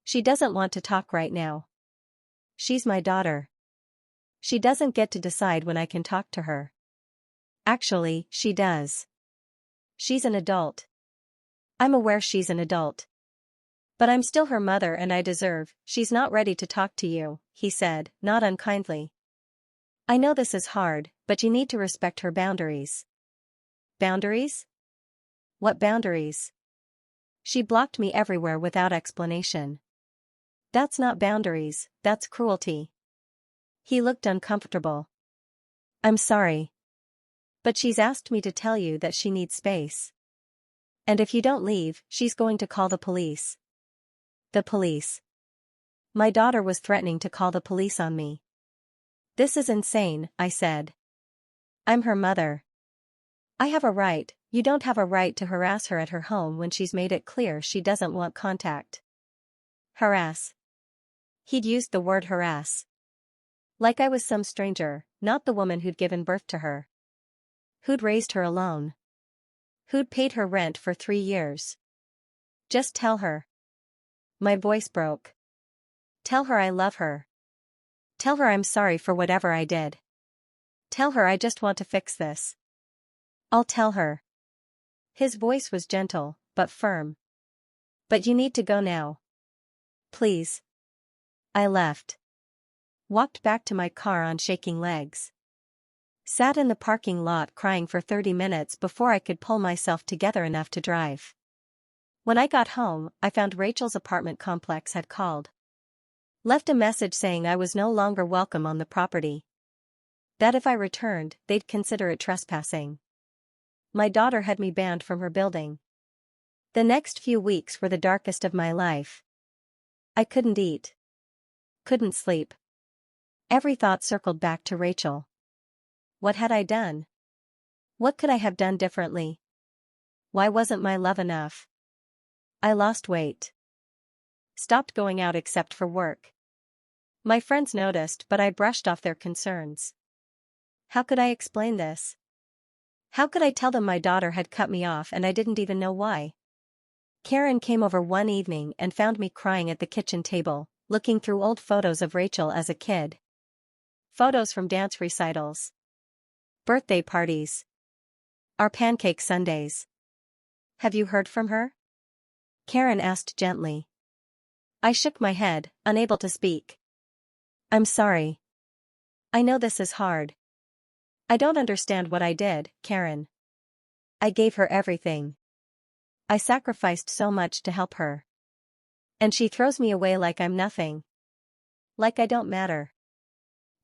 She doesn't want to talk right now. She's my daughter. She doesn't get to decide when I can talk to her. Actually, she does. She's an adult. I'm aware she's an adult. But I'm still her mother and I deserve. She's not ready to talk to you, he said, not unkindly. I know this is hard, but you need to respect her boundaries. Boundaries? What boundaries? She blocked me everywhere without explanation. That's not boundaries, that's cruelty. He looked uncomfortable. I'm sorry. But she's asked me to tell you that she needs space. And if you don't leave, she's going to call the police. The police. My daughter was threatening to call the police on me. This is insane, I said. I'm her mother. I have a right, you don't have a right to harass her at her home when she's made it clear she doesn't want contact. Harass. He'd used the word harass. Like I was some stranger, not the woman who'd given birth to her. Who'd raised her alone. Who'd paid her rent for 3 years. Just tell her. My voice broke. Tell her I love her. Tell her I'm sorry for whatever I did. Tell her I just want to fix this. I'll tell her. His voice was gentle, but firm. But you need to go now. Please. I left. Walked back to my car on shaking legs. Sat in the parking lot crying for 30 minutes before I could pull myself together enough to drive. When I got home, I found Rachel's apartment complex had called. Left a message saying I was no longer welcome on the property. That if I returned, they'd consider it trespassing. My daughter had me banned from her building. The next few weeks were the darkest of my life. I couldn't eat. Couldn't sleep. Every thought circled back to Rachel. What had I done? What could I have done differently? Why wasn't my love enough? I lost weight. Stopped going out except for work. My friends noticed, but I brushed off their concerns. How could I explain this? How could I tell them my daughter had cut me off and I didn't even know why? Karen came over one evening and found me crying at the kitchen table, looking through old photos of Rachel as a kid. Photos from dance recitals. Birthday parties. Our pancake Sundays. Have you heard from her? Karen asked gently. I shook my head, unable to speak. I'm sorry. I know this is hard. I don't understand what I did, Karen. I gave her everything. I sacrificed so much to help her. And she throws me away like I'm nothing. Like I don't matter.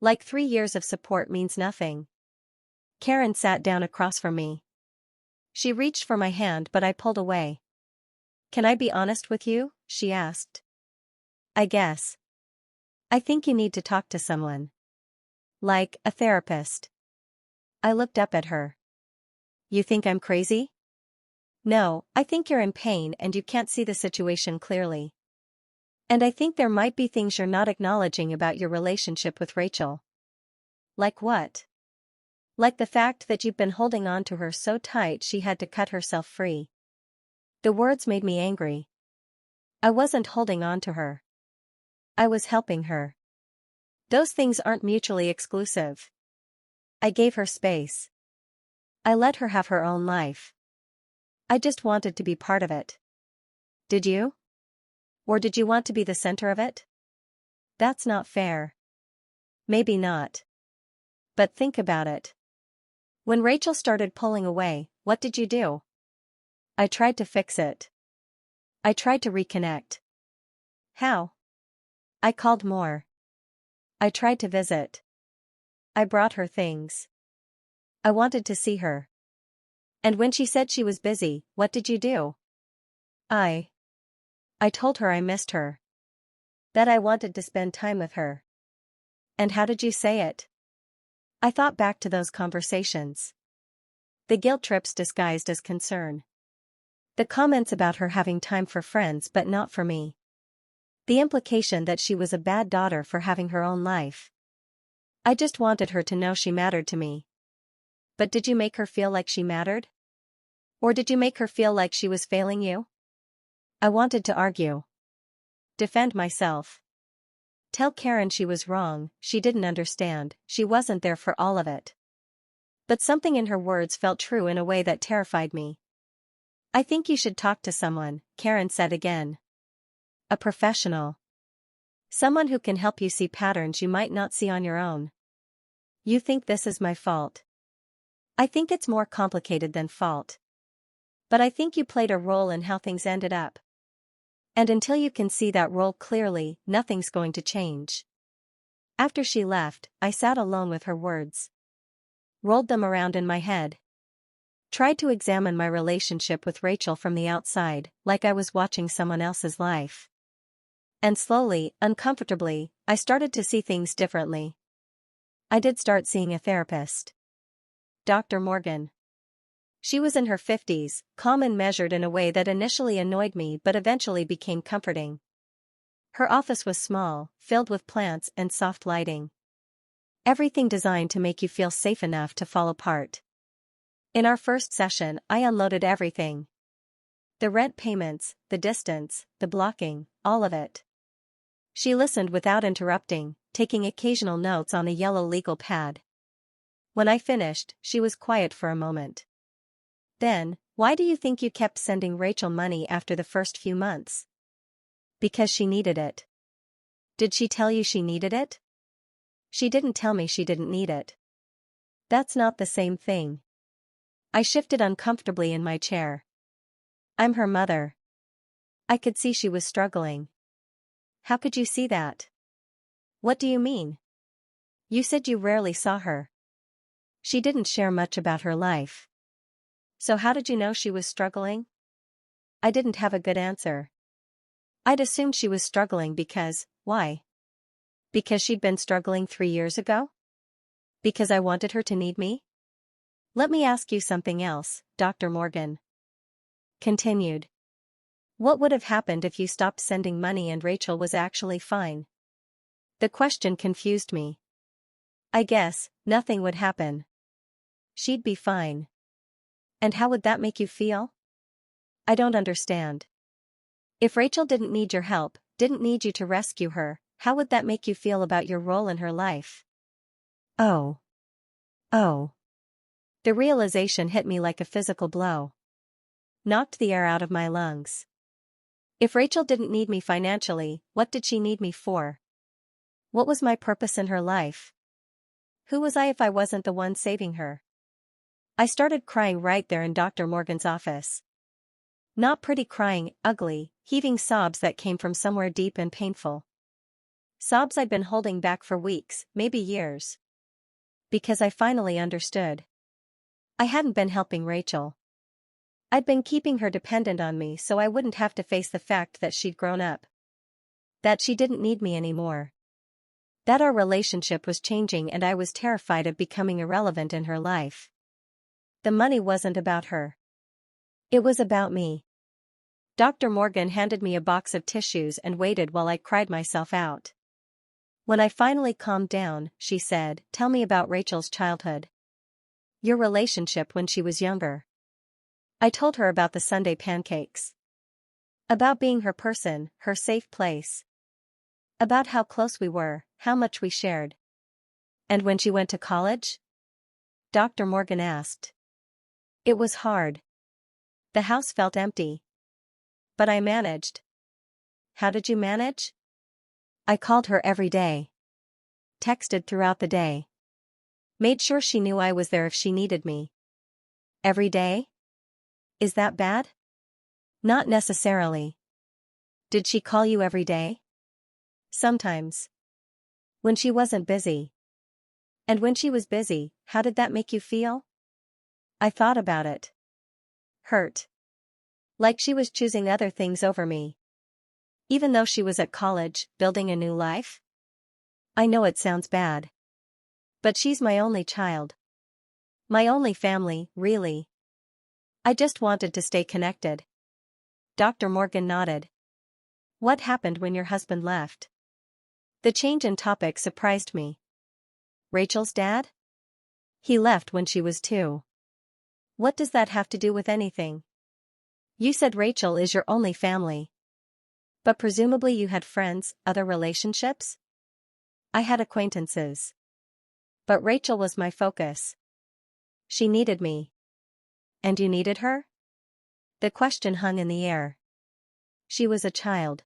Like 3 years of support means nothing. Karen sat down across from me. She reached for my hand but I pulled away. Can I be honest with you? She asked. I guess. I think you need to talk to someone. Like a therapist. I looked up at her. You think I'm crazy? No, I think you're in pain and you can't see the situation clearly. And I think there might be things you're not acknowledging about your relationship with Rachel. Like what? Like the fact that you've been holding on to her so tight she had to cut herself free. The words made me angry. I wasn't holding on to her. I was helping her. Those things aren't mutually exclusive. I gave her space. I let her have her own life. I just wanted to be part of it. Did you? Or did you want to be the center of it? That's not fair. Maybe not. But think about it. When Rachel started pulling away, what did you do? I tried to fix it. I tried to reconnect. How? I called more. I tried to visit. I brought her things. I wanted to see her. And when she said she was busy, what did you do? I told her I missed her. That I wanted to spend time with her. And how did you say it? I thought back to those conversations. The guilt trips disguised as concern. The comments about her having time for friends but not for me. The implication that she was a bad daughter for having her own life. I just wanted her to know she mattered to me. But did you make her feel like she mattered? Or did you make her feel like she was failing you? I wanted to argue. Defend myself. Tell Karen she was wrong, she didn't understand, she wasn't there for all of it. But something in her words felt true in a way that terrified me. I think you should talk to someone, Karen said again. A professional. Someone who can help you see patterns you might not see on your own. You think this is my fault. I think it's more complicated than fault. But I think you played a role in how things ended up. And until you can see that role clearly, nothing's going to change. After she left, I sat alone with her words. Rolled them around in my head. Tried to examine my relationship with Rachel from the outside, like I was watching someone else's life. And slowly, uncomfortably, I started to see things differently. I did start seeing a therapist. Dr. Morgan. She was in her 50s, calm and measured in a way that initially annoyed me but eventually became comforting. Her office was small, filled with plants and soft lighting. Everything designed to make you feel safe enough to fall apart. In our first session, I unloaded everything. The rent payments, the distance, the blocking, all of it. She listened without interrupting, taking occasional notes on a yellow legal pad. When I finished, she was quiet for a moment. Then, why do you think you kept sending Rachel money after the first few months? Because she needed it. Did she tell you she needed it? She didn't tell me she didn't need it. That's not the same thing. I shifted uncomfortably in my chair. I'm her mother. I could see she was struggling. How could you see that? What do you mean? You said you rarely saw her. She didn't share much about her life. So how did you know she was struggling? I didn't have a good answer. I'd assumed she was struggling because, why? Because she'd been struggling 3 years ago? Because I wanted her to need me? Let me ask you something else, Dr. Morgan. Continued. What would have happened if you stopped sending money and Rachel was actually fine? The question confused me. I guess, nothing would happen. She'd be fine. And how would that make you feel? I don't understand. If Rachel didn't need your help, didn't need you to rescue her, how would that make you feel about your role in her life? Oh. Oh. The realization hit me like a physical blow. Knocked the air out of my lungs. If Rachel didn't need me financially, what did she need me for? What was my purpose in her life? Who was I if I wasn't the one saving her? I started crying right there in Dr. Morgan's office. Not pretty crying, ugly, heaving sobs that came from somewhere deep and painful. Sobs I'd been holding back for weeks, maybe years. Because I finally understood. I hadn't been helping Rachel. I'd been keeping her dependent on me so I wouldn't have to face the fact that she'd grown up. That she didn't need me anymore. That our relationship was changing and I was terrified of becoming irrelevant in her life. The money wasn't about her. It was about me. Dr. Morgan handed me a box of tissues and waited while I cried myself out. When I finally calmed down, she said, "Tell me about Rachel's childhood. Your relationship when she was younger." I told her about the Sunday pancakes. About being her person, her safe place. About how close we were, how much we shared. And when she went to college? Dr. Morgan asked. It was hard. The house felt empty. But I managed. How did you manage? I called her every day. Texted throughout the day. Made sure she knew I was there if she needed me. Every day? Is that bad? Not necessarily. Did she call you every day? Sometimes. When she wasn't busy. And when she was busy, how did that make you feel? I thought about it. Hurt. Like she was choosing other things over me. Even though she was at college, building a new life? I know it sounds bad. But she's my only child. My only family, really. I just wanted to stay connected. Dr. Morgan nodded. What happened when your husband left? The change in topic surprised me. Rachel's dad? He left when she was 2. What does that have to do with anything? You said Rachel is your only family. But presumably you had friends, other relationships? I had acquaintances. But Rachel was my focus. She needed me. And you needed her? The question hung in the air. She was a child.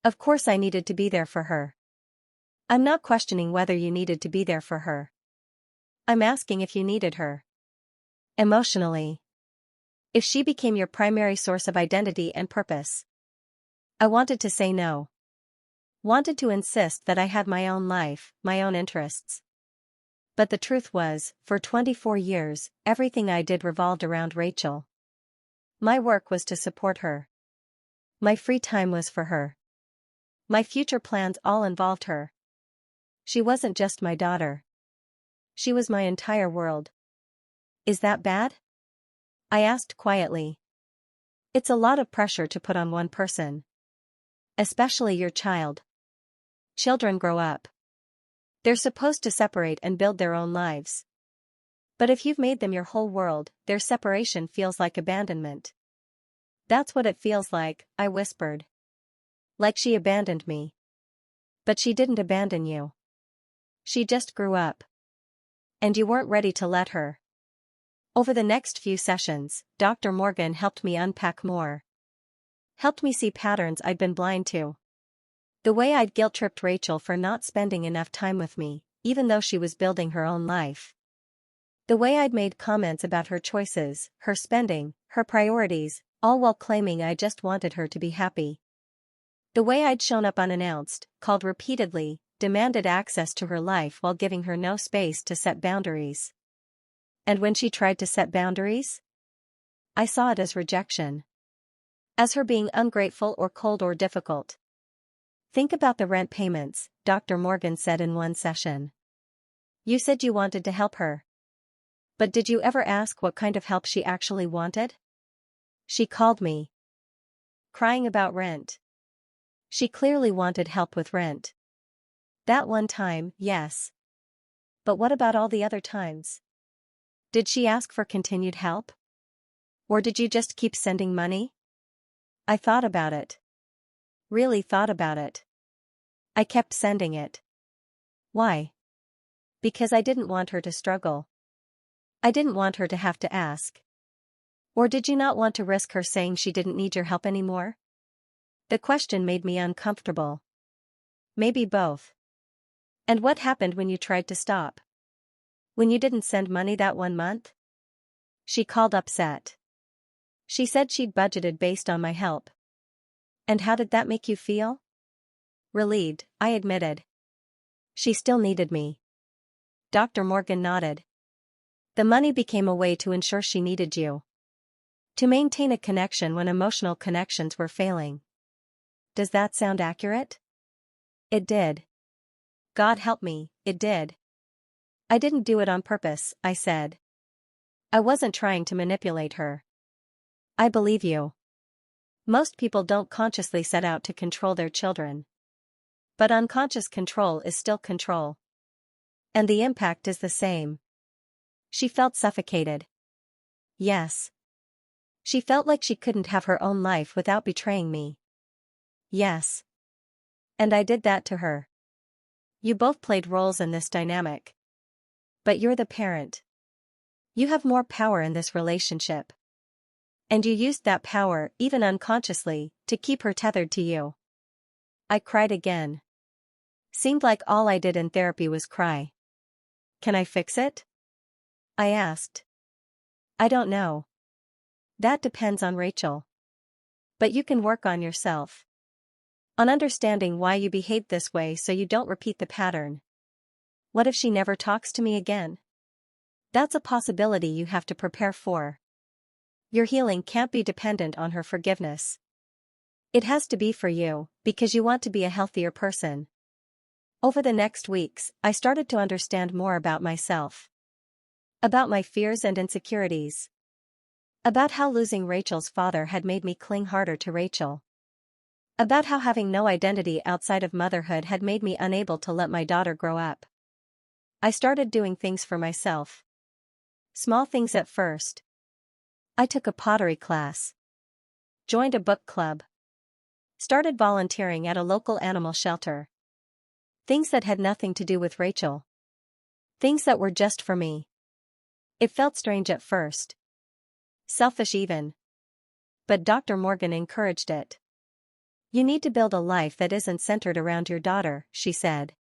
Of course I needed to be there for her. I'm not questioning whether you needed to be there for her. I'm asking if you needed her. Emotionally. If she became your primary source of identity and purpose. I wanted to say no. Wanted to insist that I had my own life, my own interests. But the truth was, for 24 years, everything I did revolved around Rachel. My work was to support her. My free time was for her. My future plans all involved her. She wasn't just my daughter. She was my entire world. Is that bad? I asked quietly. It's a lot of pressure to put on one person. Especially your child. Children grow up. They're supposed to separate and build their own lives. But if you've made them your whole world, their separation feels like abandonment. That's what it feels like, I whispered. Like she abandoned me. But she didn't abandon you. She just grew up. And you weren't ready to let her. Over the next few sessions, Dr. Morgan helped me unpack more. Helped me see patterns I'd been blind to. The way I'd guilt-tripped Rachel for not spending enough time with me, even though she was building her own life. The way I'd made comments about her choices, her spending, her priorities, all while claiming I just wanted her to be happy. The way I'd shown up unannounced, called repeatedly, demanded access to her life while giving her no space to set boundaries. And when she tried to set boundaries, I saw it as rejection. As her being ungrateful or cold or difficult. Think about the rent payments, Dr. Morgan said in one session. You said you wanted to help her. But did you ever ask what kind of help she actually wanted? She called me. Crying about rent. She clearly wanted help with rent. That one time, yes. But what about all the other times? Did she ask for continued help? Or did you just keep sending money? I thought about it. Really thought about it. I kept sending it. Why? Because I didn't want her to struggle. I didn't want her to have to ask. Or did you not want to risk her saying she didn't need your help anymore? The question made me uncomfortable. Maybe both. And what happened when you tried to stop? When you didn't send money that one month? She called upset. She said she'd budgeted based on my help. And how did that make you feel? Relieved, I admitted. She still needed me. Dr. Morgan nodded. The money became a way to ensure she needed you. To maintain a connection when emotional connections were failing. Does that sound accurate? It did. God help me, it did. I didn't do it on purpose, I said. I wasn't trying to manipulate her. I believe you. Most people don't consciously set out to control their children. But unconscious control is still control. And the impact is the same. She felt suffocated. Yes. She felt like she couldn't have her own life without betraying me. Yes. And I did that to her. You both played roles in this dynamic. But you're the parent. You have more power in this relationship. And you used that power, even unconsciously, to keep her tethered to you. I cried again. Seemed like all I did in therapy was cry. Can I fix it? I asked. I don't know. That depends on Rachel. But you can work on yourself. On understanding why you behaved this way so you don't repeat the pattern. What if she never talks to me again? That's a possibility you have to prepare for. Your healing can't be dependent on her forgiveness. It has to be for you, because you want to be a healthier person. Over the next weeks, I started to understand more about myself. About my fears and insecurities. About how losing Rachel's father had made me cling harder to Rachel. About how having no identity outside of motherhood had made me unable to let my daughter grow up. I started doing things for myself. Small things at first. I took a pottery class. Joined a book club. Started volunteering at a local animal shelter. Things that had nothing to do with Rachel. Things that were just for me. It felt strange at first. Selfish even. But Dr. Morgan encouraged it. You need to build a life that isn't centered around your daughter, she said.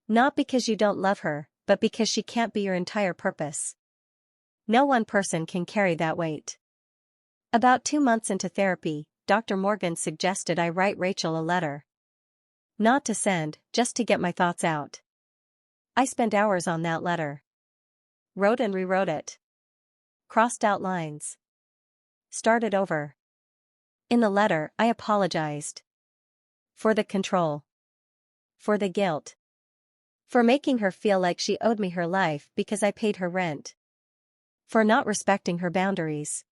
Not because you don't love her, but because she can't be your entire purpose. No one person can carry that weight. About 2 months into therapy, Dr. Morgan suggested I write Rachel a letter. Not to send, just to get my thoughts out. I spent hours on that letter. Wrote and rewrote it. Crossed out lines. Started over. In the letter, I apologized. For the control. For the guilt. For making her feel like she owed me her life because I paid her rent. For not respecting her boundaries.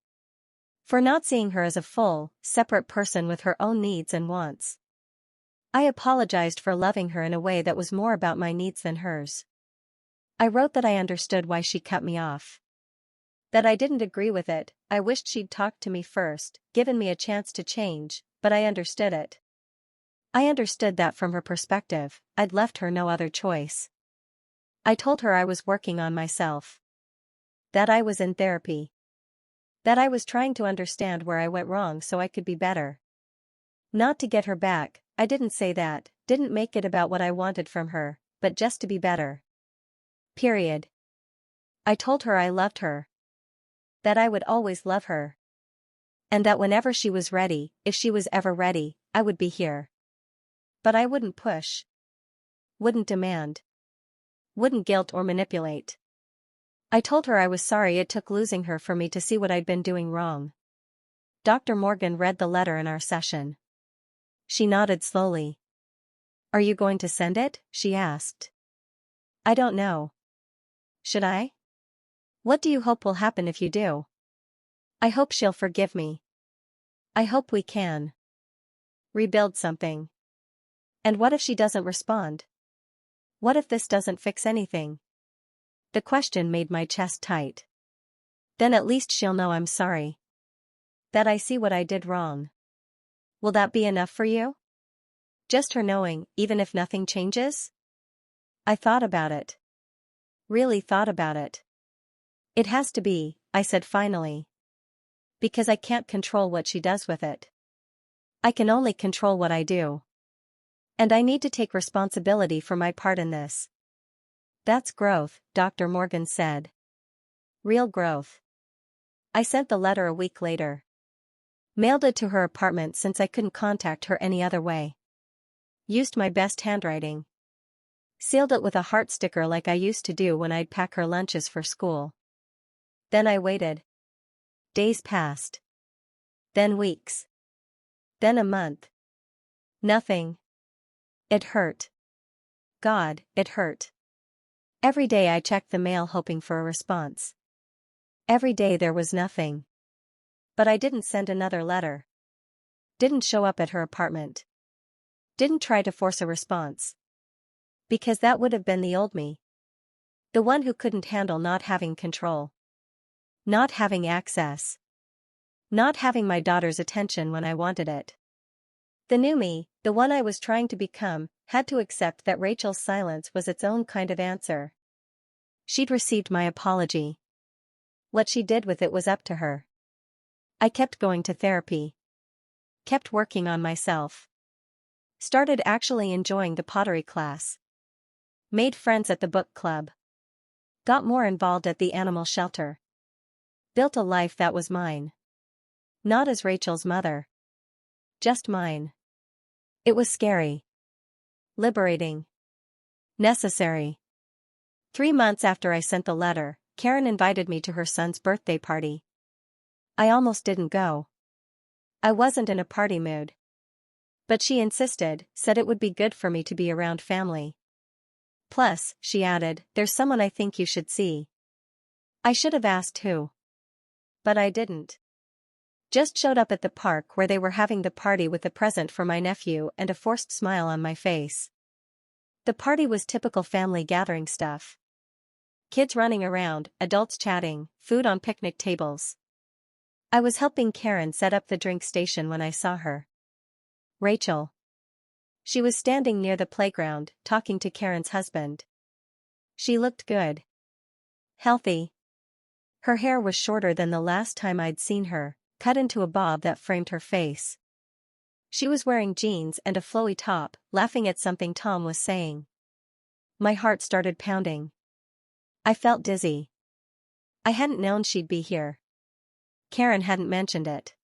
For not seeing her as a full, separate person with her own needs and wants. I apologized for loving her in a way that was more about my needs than hers. I wrote that I understood why she cut me off. That I didn't agree with it, I wished she'd talked to me first, given me a chance to change, but I understood it. I understood that from her perspective, I'd left her no other choice. I told her I was working on myself. That I was in therapy. That I was trying to understand where I went wrong so I could be better. Not to get her back, I didn't say that, didn't make it about what I wanted from her, but just to be better. Period. I told her I loved her. That I would always love her. And that whenever she was ready, if she was ever ready, I would be here. But I wouldn't push. Wouldn't demand. Wouldn't guilt or manipulate. I told her I was sorry it took losing her for me to see what I'd been doing wrong. Dr. Morgan read the letter in our session. She nodded slowly. Are you going to send it? She asked. I don't know. Should I? What do you hope will happen if you do? I hope she'll forgive me. I hope we can rebuild something. And what if she doesn't respond? What if this doesn't fix anything? The question made my chest tight. Then at least she'll know I'm sorry. That I see what I did wrong. Will that be enough for you? Just her knowing, even if nothing changes? I thought about it. Really thought about it. It has to be, I said finally. Because I can't control what she does with it. I can only control what I do. And I need to take responsibility for my part in this. That's growth, Dr. Morgan said. Real growth. I sent the letter a week later. Mailed it to her apartment since I couldn't contact her any other way. Used my best handwriting. Sealed it with a heart sticker like I used to do when I'd pack her lunches for school. Then I waited. Days passed. Then weeks. Then a month. Nothing. It hurt. God, it hurt. Every day I checked the mail hoping for a response. Every day there was nothing. But I didn't send another letter. Didn't show up at her apartment. Didn't try to force a response. Because that would have been the old me. The one who couldn't handle not having control. Not having access. Not having my daughter's attention when I wanted it. The new me, the one I was trying to become, had to accept that Rachel's silence was its own kind of answer. She'd received my apology. What she did with it was up to her. I kept going to therapy. Kept working on myself. Started actually enjoying the pottery class. Made friends at the book club. Got more involved at the animal shelter. Built a life that was mine. Not as Rachel's mother. Just mine. It was scary. Liberating. Necessary. 3 months after I sent the letter, Karen invited me to her son's birthday party. I almost didn't go. I wasn't in a party mood. But she insisted, said it would be good for me to be around family. Plus, she added, there's someone I think you should see. I should have asked who. But I didn't. Just showed up at the park where they were having the party with a present for my nephew and a forced smile on my face. The party was typical family gathering stuff. Kids running around, adults chatting, food on picnic tables. I was helping Karen set up the drink station when I saw her. Rachel. She was standing near the playground, talking to Karen's husband. She looked good. Healthy. Her hair was shorter than the last time I'd seen her, cut into a bob that framed her face. She was wearing jeans and a flowy top, laughing at something Tom was saying. My heart started pounding. I felt dizzy. I hadn't known she'd be here. Karen hadn't mentioned it.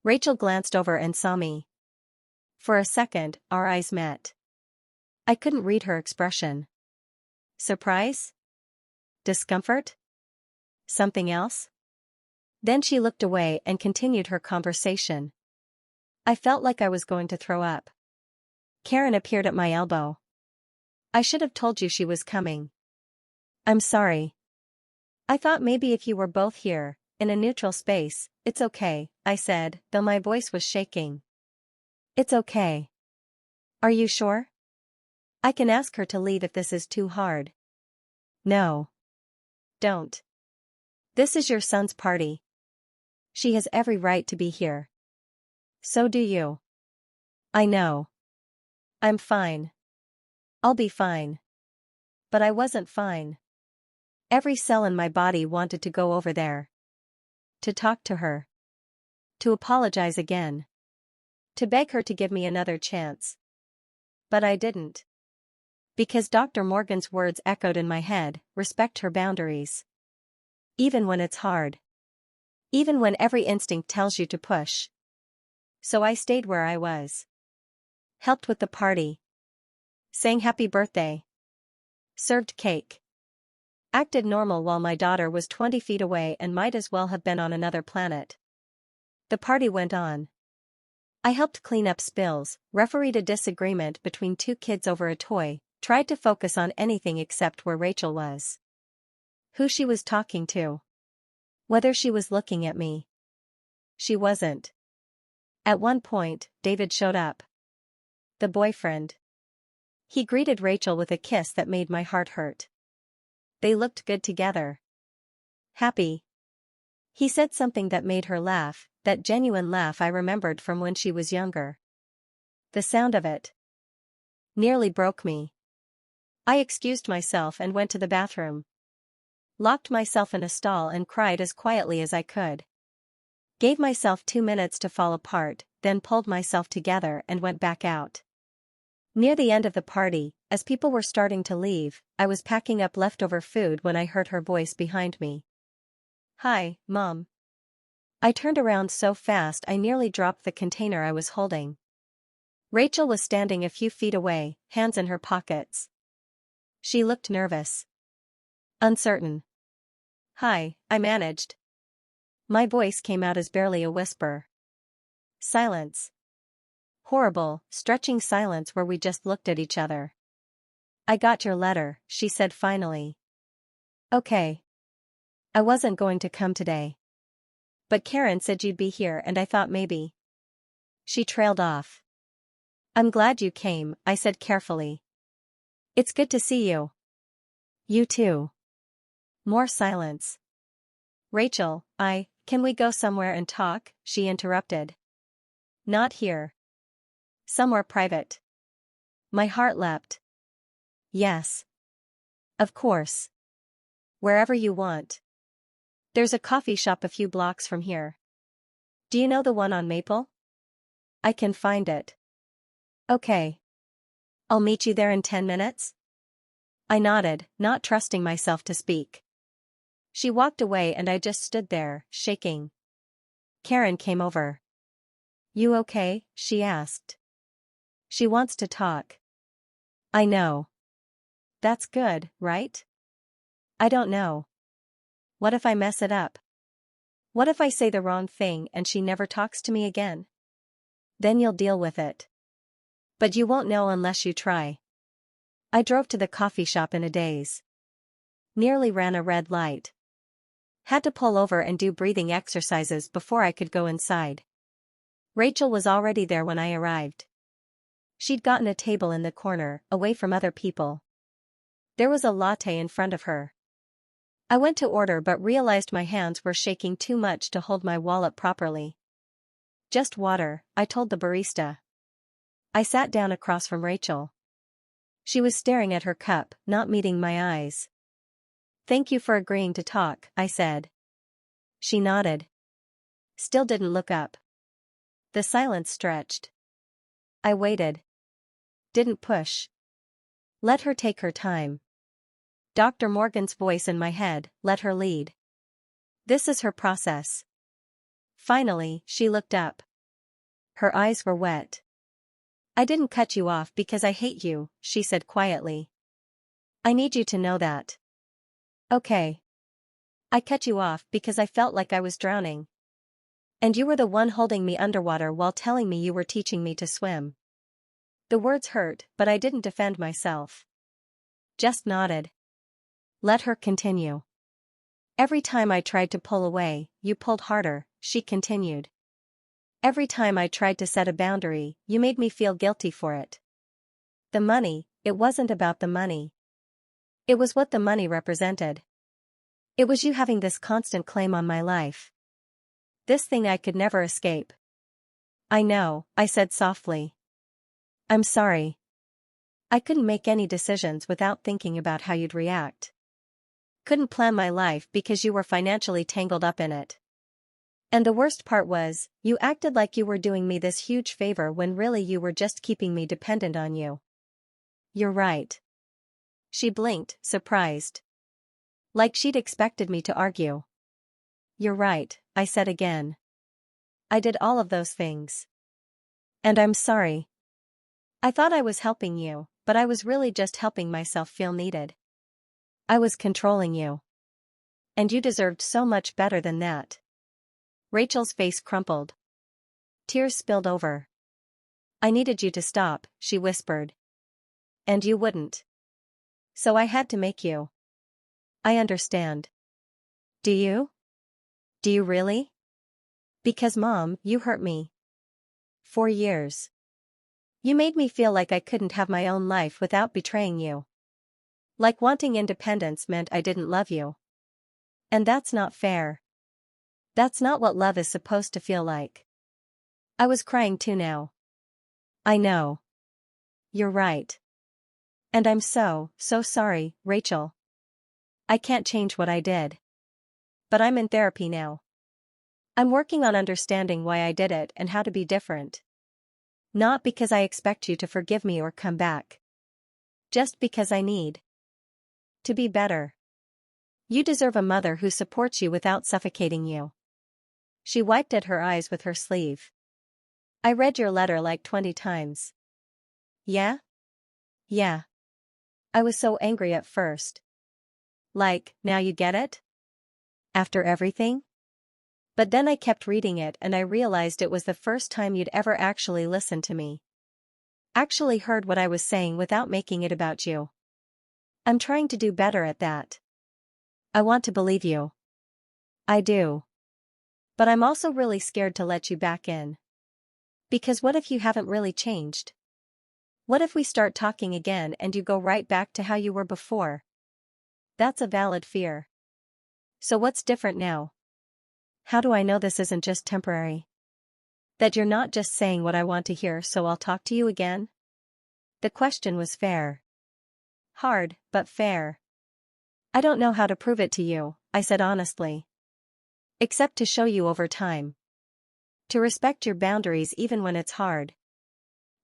Rachel glanced over and saw me. For a second, our eyes met. I couldn't read her expression. Surprise? Discomfort? Something else? Then she looked away and continued her conversation. I felt like I was going to throw up. Karen appeared at my elbow. I should have told you she was coming. I'm sorry. I thought maybe if you were both here, in a neutral space, it's okay, I said, though my voice was shaking. It's okay. Are you sure? I can ask her to leave if this is too hard. No. Don't. This is your son's party. She has every right to be here. So do you. I know. I'm fine. I'll be fine. But I wasn't fine. Every cell in my body wanted to go over there. To talk to her. To apologize again. To beg her to give me another chance. But I didn't. Because Dr. Morgan's words echoed in my head, respect her boundaries. Even when it's hard. Even when every instinct tells you to push. So I stayed where I was. Helped with the party. Sang happy birthday. Served cake. Acted normal while my daughter was 20 feet away and might as well have been on another planet. The party went on. I helped clean up spills, refereed a disagreement between two kids over a toy, tried to focus on anything except where Rachel was. Who she was talking to. Whether she was looking at me. She wasn't. At one point, David showed up. The boyfriend. He greeted Rachel with a kiss that made my heart hurt. They looked good together. Happy. He said something that made her laugh, that genuine laugh I remembered from when she was younger. The sound of it nearly broke me. I excused myself and went to the bathroom. Locked myself in a stall and cried as quietly as I could. Gave myself 2 minutes to fall apart, then pulled myself together and went back out. Near the end of the party, as people were starting to leave, I was packing up leftover food when I heard her voice behind me. Hi, Mom. I turned around so fast I nearly dropped the container I was holding. Rachel was standing a few feet away, hands in her pockets. She looked nervous. Uncertain. Hi, I managed. My voice came out as barely a whisper. Silence. Horrible, stretching silence where we just looked at each other. I got your letter, she said finally. Okay. I wasn't going to come today. But Karen said you'd be here and I thought maybe. She trailed off. I'm glad you came, I said carefully. It's good to see you. You too. More silence. Rachel, can we go somewhere and talk? She interrupted. Not here. Somewhere private. My heart leapt. Yes. Of course. Wherever you want. There's a coffee shop a few blocks from here. Do you know the one on Maple? I can find it. Okay. I'll meet you there in 10 minutes? I nodded, not trusting myself to speak. She walked away and I just stood there, shaking. Karen came over. You okay? She asked. She wants to talk. I know. That's good, right? I don't know. What if I mess it up? What if I say the wrong thing and she never talks to me again? Then you'll deal with it. But you won't know unless you try. I drove to the coffee shop in a daze. Nearly ran a red light. Had to pull over and do breathing exercises before I could go inside. Rachel was already there when I arrived. She'd gotten a table in the corner, away from other people. There was a latte in front of her. I went to order but realized my hands were shaking too much to hold my wallet properly. Just water, I told the barista. I sat down across from Rachel. She was staring at her cup, not meeting my eyes. Thank you for agreeing to talk, I said. She nodded. Still didn't look up. The silence stretched. I waited. Didn't push. Let her take her time. Dr. Morgan's voice in my head, let her lead. This is her process. Finally, she looked up. Her eyes were wet. I didn't cut you off because I hate you, she said quietly. I need you to know that. Okay. I cut you off because I felt like I was drowning. And you were the one holding me underwater while telling me you were teaching me to swim. The words hurt, but I didn't defend myself. Just nodded. Let her continue. Every time I tried to pull away, you pulled harder, she continued. Every time I tried to set a boundary, you made me feel guilty for it. The money, it wasn't about the money. It was what the money represented. It was you having this constant claim on my life. This thing I could never escape. I know, I said softly. I'm sorry. I couldn't make any decisions without thinking about how you'd react. Couldn't plan my life because you were financially tangled up in it. And the worst part was, you acted like you were doing me this huge favor when really you were just keeping me dependent on you. You're right. She blinked, surprised. Like she'd expected me to argue. You're right, I said again. I did all of those things. And I'm sorry. I thought I was helping you, but I was really just helping myself feel needed. I was controlling you. And you deserved so much better than that. Rachel's face crumpled. Tears spilled over. I needed you to stop, she whispered. And you wouldn't. So I had to make you. I understand. Do you? Do you really? Because Mom, you hurt me. For years. You made me feel like I couldn't have my own life without betraying you. Like wanting independence meant I didn't love you. And that's not fair. That's not what love is supposed to feel like. I was crying too now. I know. You're right. And I'm so sorry, Rachel. I can't change what I did. But I'm in therapy now. I'm working on understanding why I did it and how to be different. Not because I expect you to forgive me or come back. Just because I need to be better. You deserve a mother who supports you without suffocating you. She wiped at her eyes with her sleeve. I read your letter like 20 times. Yeah? Yeah. I was so angry at first. Like, now you get it? After everything? But then I kept reading it and I realized it was the first time you'd ever actually listened to me. Actually heard what I was saying without making it about you. I'm trying to do better at that. I want to believe you. I do. But I'm also really scared to let you back in. Because what if you haven't really changed? What if we start talking again and you go right back to how you were before? That's a valid fear. So what's different now? How do I know this isn't just temporary? That you're not just saying what I want to hear so I'll talk to you again? The question was fair. Hard, but fair. I don't know how to prove it to you, I said honestly. Except to show you over time. To respect your boundaries even when it's hard.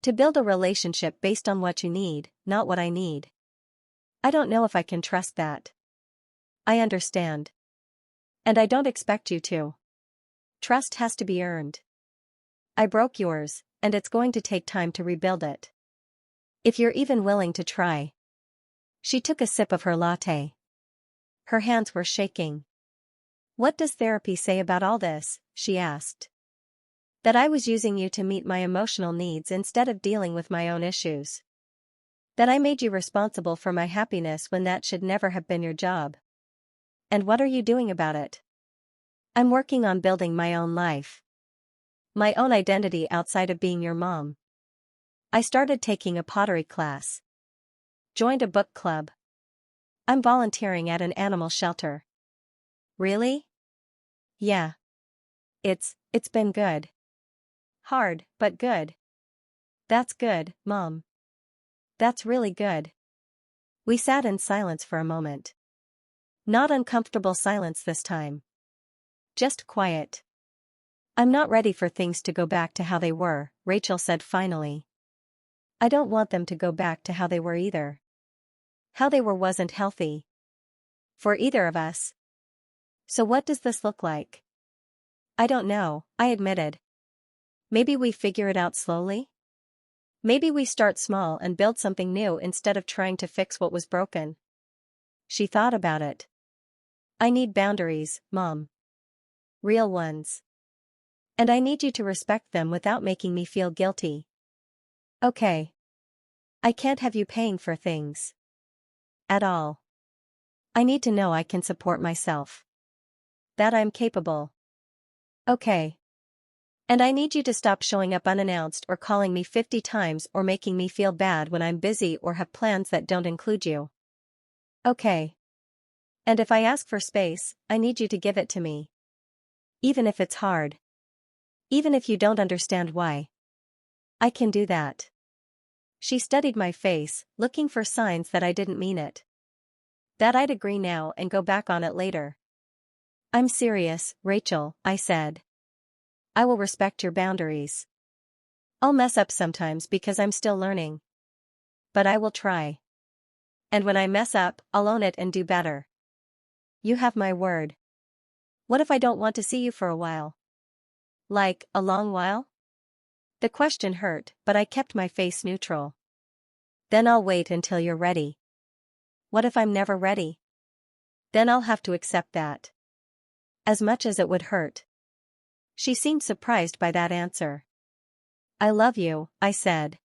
To build a relationship based on what you need, not what I need. I don't know if I can trust that. I understand. And I don't expect you to. Trust has to be earned. I broke yours, and it's going to take time to rebuild it. If you're even willing to try. She took a sip of her latte. Her hands were shaking. What does therapy say about all this? She asked. That I was using you to meet my emotional needs instead of dealing with my own issues. That I made you responsible for my happiness when that should never have been your job. And what are you doing about it? I'm working on building my own life. My own identity outside of being your mom. I started taking a pottery class. Joined a book club. I'm volunteering at an animal shelter. Really? Yeah. It's been good. Hard, but good. That's good, Mom. That's really good. We sat in silence for a moment. Not uncomfortable silence this time. Just quiet. I'm not ready for things to go back to how they were, Rachel said finally. I don't want them to go back to how they were either. How they were wasn't healthy. For either of us. So what does this look like? I don't know, I admitted. Maybe we figure it out slowly? Maybe we start small and build something new instead of trying to fix what was broken. She thought about it. I need boundaries, Mom. Real ones. And I need you to respect them without making me feel guilty. Okay. I can't have you paying for things. At all. I need to know I can support myself. That I'm capable. Okay. And I need you to stop showing up unannounced or calling me 50 times or making me feel bad when I'm busy or have plans that don't include you. Okay. And if I ask for space, I need you to give it to me. Even if it's hard. Even if you don't understand why. I can do that. She studied my face, looking for signs that I didn't mean it. That I'd agree now and go back on it later. I'm serious, Rachel, I said. I will respect your boundaries. I'll mess up sometimes because I'm still learning. But I will try. And when I mess up, I'll own it and do better. You have my word. What if I don't want to see you for a while? Like, a long while? The question hurt, but I kept my face neutral. Then I'll wait until you're ready. What if I'm never ready? Then I'll have to accept that. As much as it would hurt. She seemed surprised by that answer. I love you, I said.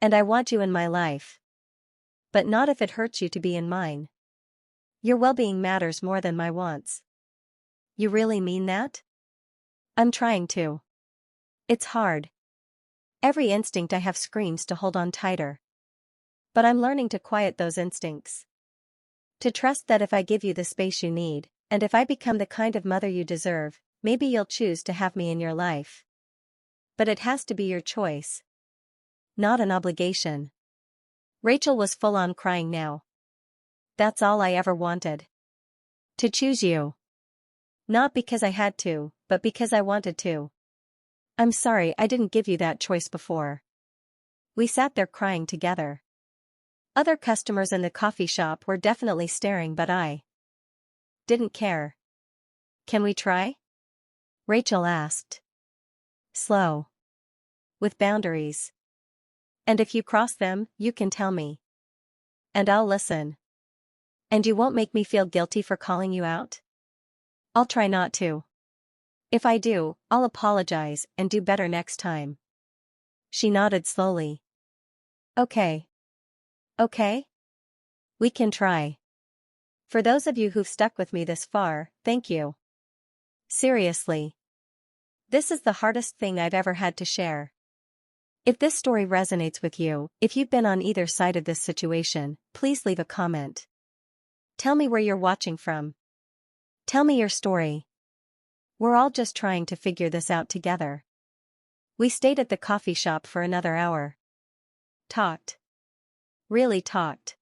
And I want you in my life. But not if it hurts you to be in mine. Your well-being matters more than my wants. You really mean that? I'm trying to. It's hard. Every instinct I have screams to hold on tighter. But I'm learning to quiet those instincts. To trust that if I give you the space you need, and if I become the kind of mother you deserve, maybe you'll choose to have me in your life. But it has to be your choice. Not an obligation. Rachel was full on crying now. That's all I ever wanted. To choose you. Not because I had to, but because I wanted to. I'm sorry I didn't give you that choice before. We sat there crying together. Other customers in the coffee shop were definitely staring, but I didn't care. Can we try? Rachel asked. Slow. With boundaries. And if you cross them, you can tell me. And I'll listen. And you won't make me feel guilty for calling you out? I'll try not to. If I do, I'll apologize and do better next time. She nodded slowly. Okay. Okay? We can try. For those of you who've stuck with me this far, thank you. Seriously. This is the hardest thing I've ever had to share. If this story resonates with you, if you've been on either side of this situation, please leave a comment. Tell me where you're watching from. Tell me your story. We're all just trying to figure this out together. We stayed at the coffee shop for another hour. Talked. Really talked.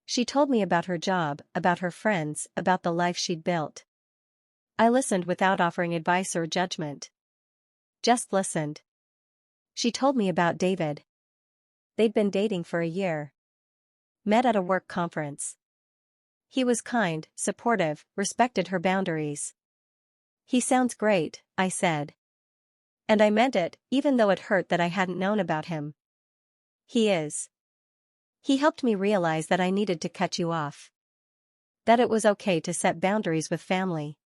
She told me about her job, about her friends, about the life she'd built. I listened without offering advice or judgment. Just listened. She told me about David. They'd been dating for a year. Met at a work conference. He was kind, supportive, respected her boundaries. He sounds great, I said. And I meant it, even though it hurt that I hadn't known about him. He is. He helped me realize that I needed to cut you off. That it was okay to set boundaries with family.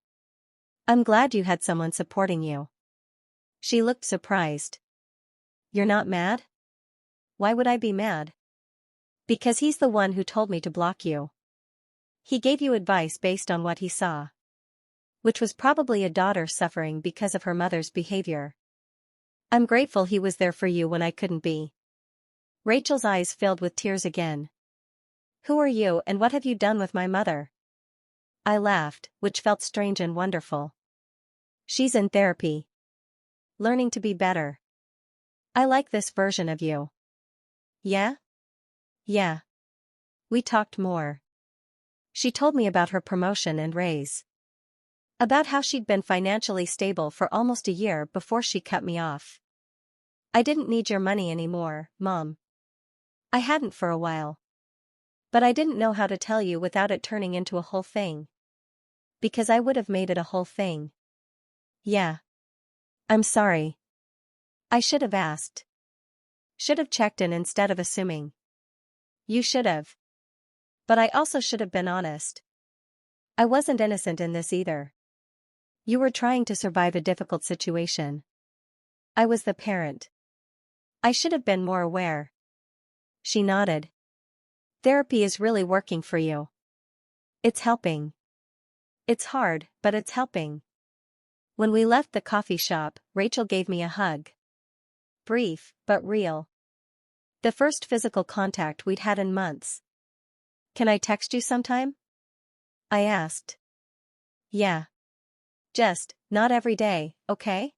I'm glad you had someone supporting you. She looked surprised. You're not mad? Why would I be mad? Because he's the one who told me to block you. He gave you advice based on what he saw. Which was probably a daughter suffering because of her mother's behavior. I'm grateful he was there for you when I couldn't be. Rachel's eyes filled with tears again. Who are you and what have you done with my mother? I laughed, which felt strange and wonderful. She's in therapy. Learning to be better. I like this version of you. Yeah? Yeah. We talked more. She told me about her promotion and raise. About how she'd been financially stable for almost a year before she cut me off. I didn't need your money anymore, Mom. I hadn't for a while. But I didn't know how to tell you without it turning into a whole thing. Because I would have made it a whole thing. Yeah. I'm sorry. I should have asked. Should have checked in instead of assuming. You should have. But I also should have been honest. I wasn't innocent in this either. You were trying to survive a difficult situation. I was the parent. I should have been more aware. She nodded. Therapy is really working for you. It's helping. It's hard, but it's helping. When we left the coffee shop, Rachel gave me a hug. Brief, but real. The first physical contact we'd had in months. "Can I text you sometime?" I asked. "Yeah. Just, not every day, okay?"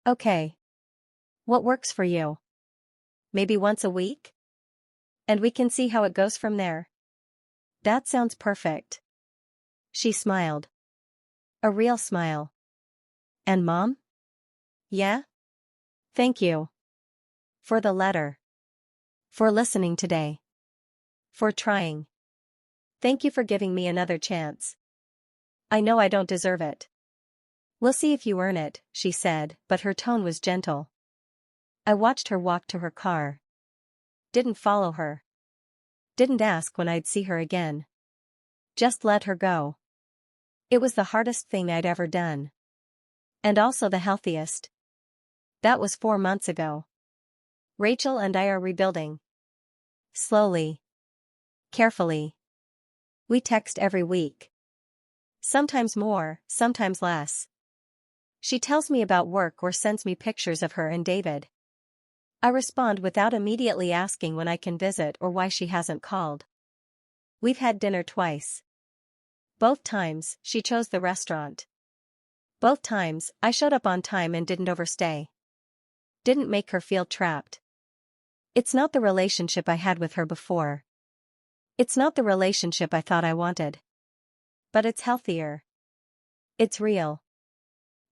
"Okay. What works for you? Maybe once a week? And we can see how it goes from there." "That sounds perfect." She smiled. A real smile. "And Mom?" "Yeah? Thank you. For the letter. For listening today. For trying. Thank you for giving me another chance. I know I don't deserve it." "We'll see if you earn it," she said, but her tone was gentle. I watched her walk to her car. Didn't follow her. Didn't ask when I'd see her again. Just let her go. It was the hardest thing I'd ever done. And also the healthiest. That was 4 months ago. Rachel and I are rebuilding. Slowly. Carefully. We text every week. Sometimes more, sometimes less. She tells me about work or sends me pictures of her and David. I respond without immediately asking when I can visit or why she hasn't called. We've had dinner twice. Both times, she chose the restaurant. Both times, I showed up on time and didn't overstay. Didn't make her feel trapped. It's not the relationship I had with her before. It's not the relationship I thought I wanted. But it's healthier. It's real.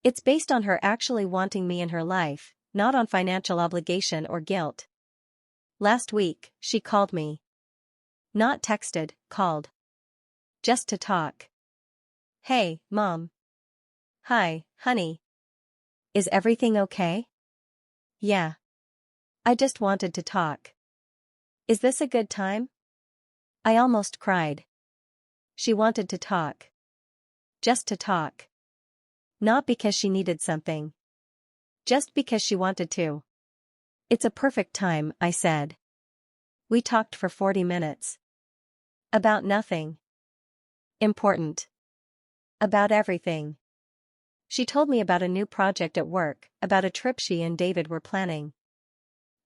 It's based on her actually wanting me in her life, not on financial obligation or guilt. Last week, she called me. Not texted, called. Just to talk. "Hey, Mom." "Hi, honey. Is everything okay?" "Yeah. I just wanted to talk. Is this a good time?" I almost cried. She wanted to talk. Just to talk. Not because she needed something. Just because she wanted to. "It's a perfect time," I said. We talked for 40 minutes. About nothing. Important. About everything. She told me about a new project at work, about a trip she and David were planning.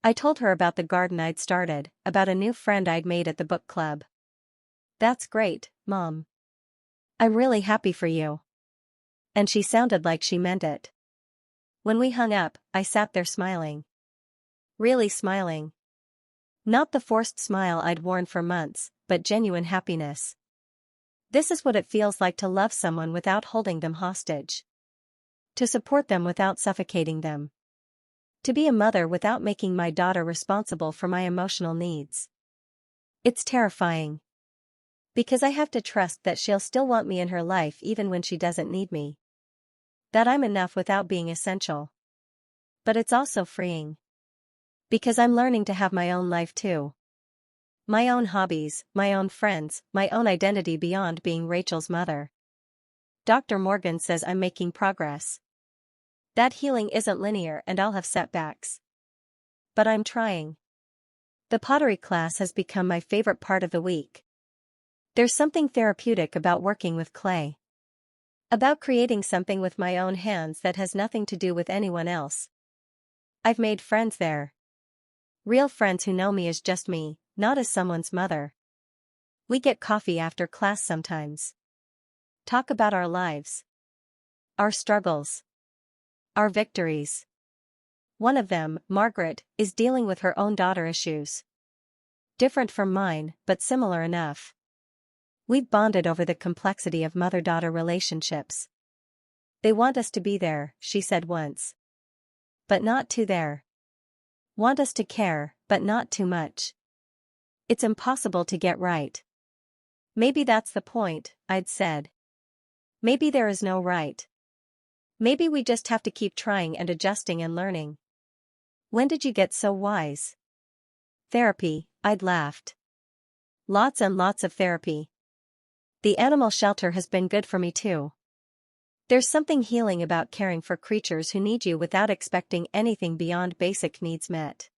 I told her about the garden I'd started, about a new friend I'd made at the book club. "That's great, Mom. I'm really happy for you." And she sounded like she meant it. When we hung up, I sat there smiling. Really smiling. Not the forced smile I'd worn for months, but genuine happiness. This is what it feels like to love someone without holding them hostage. To support them without suffocating them. To be a mother without making my daughter responsible for my emotional needs. It's terrifying. Because I have to trust that she'll still want me in her life even when she doesn't need me. That I'm enough without being essential. But it's also freeing. Because I'm learning to have my own life too. My own hobbies, my own friends, my own identity beyond being Rachel's mother. Dr. Morgan says I'm making progress. That healing isn't linear and I'll have setbacks. But I'm trying. The pottery class has become my favorite part of the week. There's something therapeutic about working with clay. About creating something with my own hands that has nothing to do with anyone else. I've made friends there. Real friends who know me as just me, not as someone's mother. We get coffee after class sometimes. Talk about our lives. Our struggles. Our victories. One of them, Margaret, is dealing with her own daughter issues. Different from mine, but similar enough. We've bonded over the complexity of mother-daughter relationships. "They want us to be there," she said once. But not too there. Want us to care, but not too much. It's impossible to get right. Maybe that's the point, I'd said. Maybe there is no right. Maybe we just have to keep trying and adjusting and learning. When did you get so wise? Therapy, I'd laughed. Lots and lots of therapy. The animal shelter has been good for me too. There's something healing about caring for creatures who need you without expecting anything beyond basic needs met.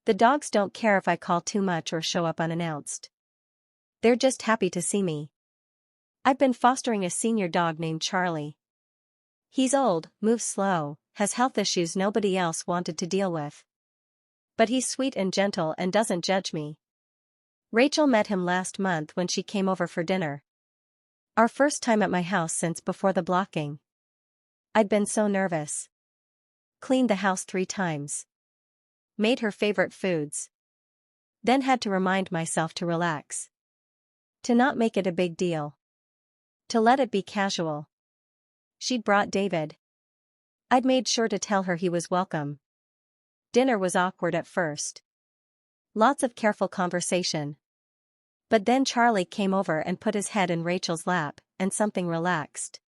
The dogs don't care if I call too much or show up unannounced. They're just happy to see me. I've been fostering a senior dog named Charlie. He's old, moves slow, has health issues nobody else wanted to deal with. But he's sweet and gentle and doesn't judge me. Rachel met him last month when she came over for dinner. Our first time at my house since before the blocking. I'd been so nervous. Cleaned the house 3 times. Made her favorite foods. Then had to remind myself to relax. To not make it a big deal. To let it be casual. She'd brought David. I'd made sure to tell her he was welcome. Dinner was awkward at first. Lots of careful conversation. But then Charlie came over and put his head in Rachel's lap, and something relaxed.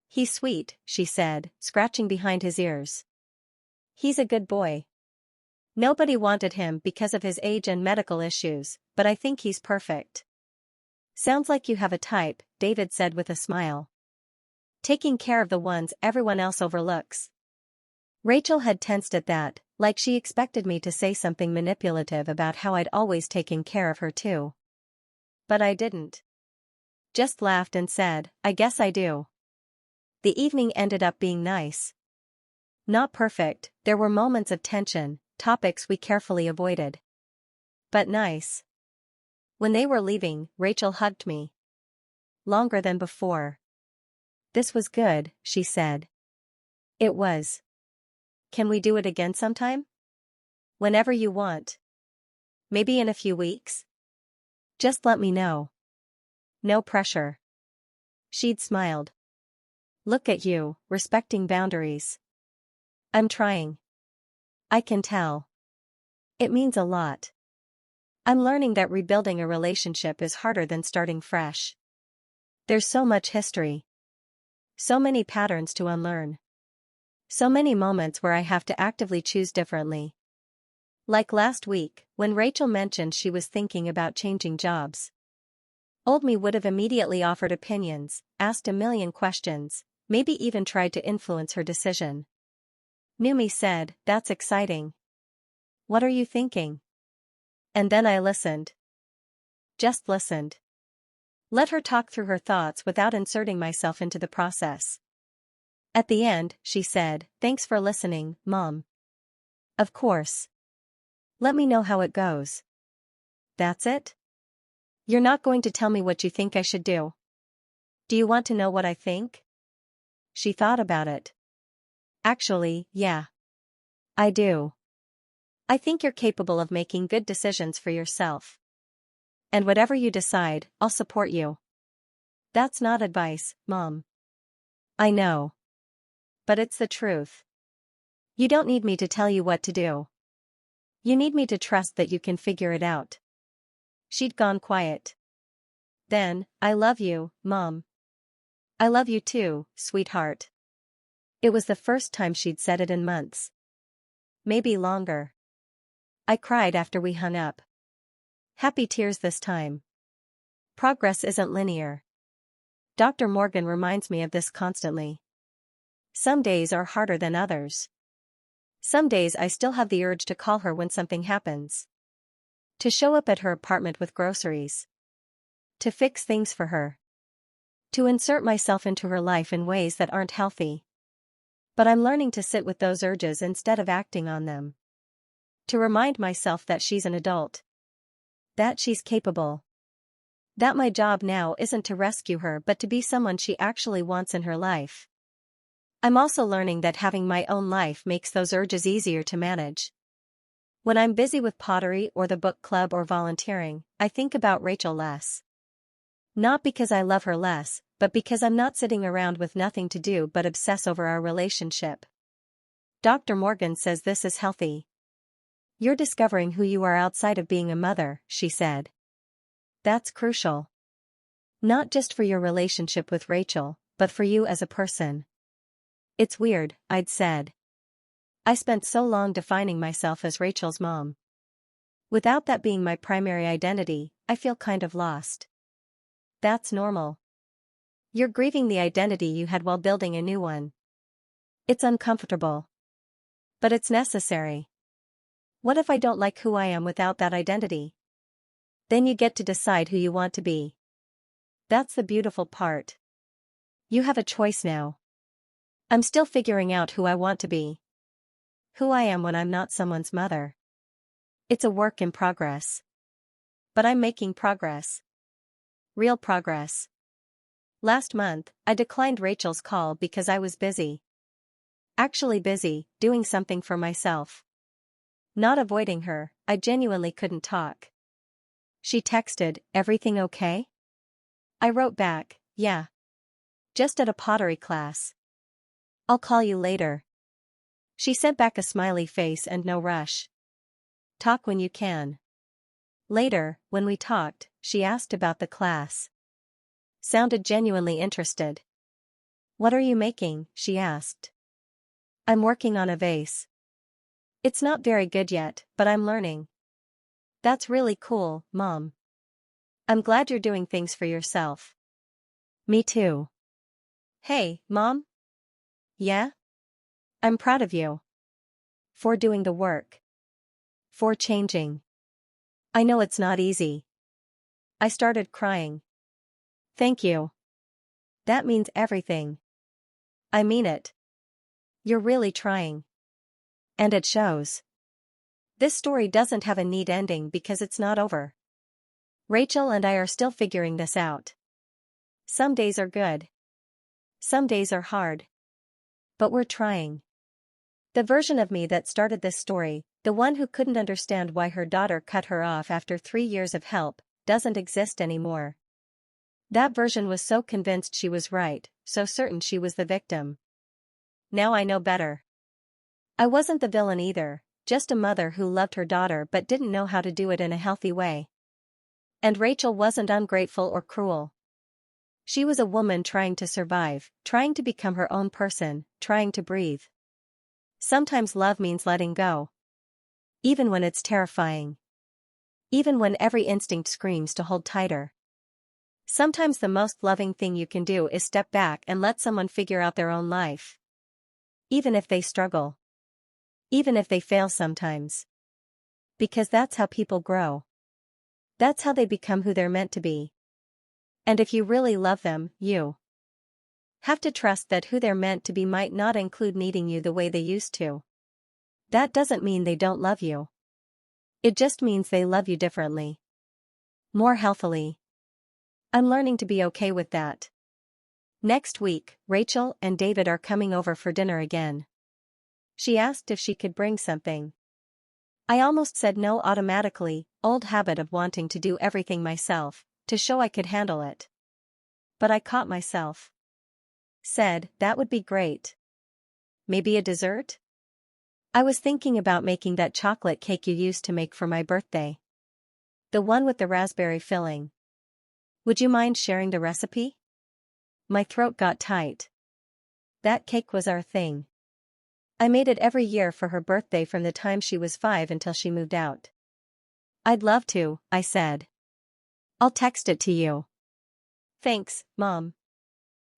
He's sweet, she said, scratching behind his ears. He's a good boy. Nobody wanted him because of his age and medical issues, but I think he's perfect. Sounds like you have a type, David said with a smile. Taking care of the ones everyone else overlooks. Rachel had tensed at that, like she expected me to say something manipulative about how I'd always taken care of her too. But I didn't. Just laughed and said, I guess I do. The evening ended up being nice. Not perfect, there were moments of tension, topics we carefully avoided. But nice. When they were leaving, Rachel hugged me. Longer than before. This was good, she said. It was. Can we do it again sometime? Whenever you want. Maybe in a few weeks? Just let me know. No pressure. She'd smiled. Look at you, respecting boundaries. I'm trying. I can tell. It means a lot. I'm learning that rebuilding a relationship is harder than starting fresh. There's so much history. So many patterns to unlearn. So many moments where I have to actively choose differently. Like last week, when Rachel mentioned she was thinking about changing jobs. Old me would have immediately offered opinions, asked a million questions, maybe even tried to influence her decision. New me said, that's exciting. What are you thinking? And then I listened. Just listened. Let her talk through her thoughts without inserting myself into the process. At the end, she said, thanks for listening, Mom. Of course. Let me know how it goes. That's it? You're not going to tell me what you think I should do? Do you want to know what I think? She thought about it. Actually, yeah. I do. I think you're capable of making good decisions for yourself. And whatever you decide, I'll support you. That's not advice, Mom. I know. But it's the truth. You don't need me to tell you what to do. You need me to trust that you can figure it out. She'd gone quiet. Then, I love you, Mom. I love you too, sweetheart. It was the first time she'd said it in months. Maybe longer. I cried after we hung up. Happy tears this time. Progress isn't linear. Dr. Morgan reminds me of this constantly. Some days are harder than others. Some days I still have the urge to call her when something happens. To show up at her apartment with groceries. To fix things for her. To insert myself into her life in ways that aren't healthy. But I'm learning to sit with those urges instead of acting on them. To remind myself that she's an adult. That she's capable. That my job now isn't to rescue her but to be someone she actually wants in her life. I'm also learning that having my own life makes those urges easier to manage. When I'm busy with pottery or the book club or volunteering, I think about Rachel less. Not because I love her less, but because I'm not sitting around with nothing to do but obsess over our relationship. Dr. Morgan says this is healthy. You're discovering who you are outside of being a mother, she said. That's crucial. Not just for your relationship with Rachel, but for you as a person. It's weird, I'd said. I spent so long defining myself as Rachel's mom. Without that being my primary identity, I feel kind of lost. That's normal. You're grieving the identity you had while building a new one. It's uncomfortable. But it's necessary. What if I don't like who I am without that identity? Then you get to decide who you want to be. That's the beautiful part. You have a choice now. I'm still figuring out who I want to be. Who I am when I'm not someone's mother. It's a work in progress. But I'm making progress. Real progress. Last month, I declined Rachel's call because I was busy. Actually busy, doing something for myself. Not avoiding her, I genuinely couldn't talk. She texted, "Everything okay?" I wrote back, "Yeah. Just at a pottery class. I'll call you later." She sent back a smiley face and no rush. "Talk when you can." Later, when we talked, she asked about the class. Sounded genuinely interested. "What are you making?" she asked. "I'm working on a vase. It's not very good yet, but I'm learning." "That's really cool, Mom. I'm glad you're doing things for yourself." "Me too." "Hey, Mom?" "Yeah?" "I'm proud of you. For doing the work. For changing. I know it's not easy." I started crying. "Thank you. That means everything." "I mean it. You're really trying. And it shows." This story doesn't have a neat ending because it's not over. Rachel and I are still figuring this out. Some days are good. Some days are hard. But we're trying. The version of me that started this story, the one who couldn't understand why her daughter cut her off after 3 years of help, doesn't exist anymore. That version was so convinced she was right, so certain she was the victim. Now I know better. I wasn't the villain either, just a mother who loved her daughter but didn't know how to do it in a healthy way. And Rachel wasn't ungrateful or cruel. She was a woman trying to survive, trying to become her own person, trying to breathe. Sometimes love means letting go. Even when it's terrifying. Even when every instinct screams to hold tighter. Sometimes the most loving thing you can do is step back and let someone figure out their own life. Even if they struggle. Even if they fail sometimes. Because that's how people grow. That's how they become who they're meant to be. And if you really love them, you have to trust that who they're meant to be might not include needing you the way they used to. That doesn't mean they don't love you. It just means they love you differently. More healthily. I'm learning to be okay with that. Next week, Rachel and David are coming over for dinner again. She asked if she could bring something. I almost said no automatically, old habit of wanting to do everything myself, to show I could handle it. But I caught myself. Said, that would be great. Maybe a dessert? I was thinking about making that chocolate cake you used to make for my birthday. The one with the raspberry filling. Would you mind sharing the recipe? My throat got tight. That cake was our thing. I made it every year for her birthday from the time she was 5 until she moved out. I'd love to, I said. I'll text it to you. Thanks, Mom.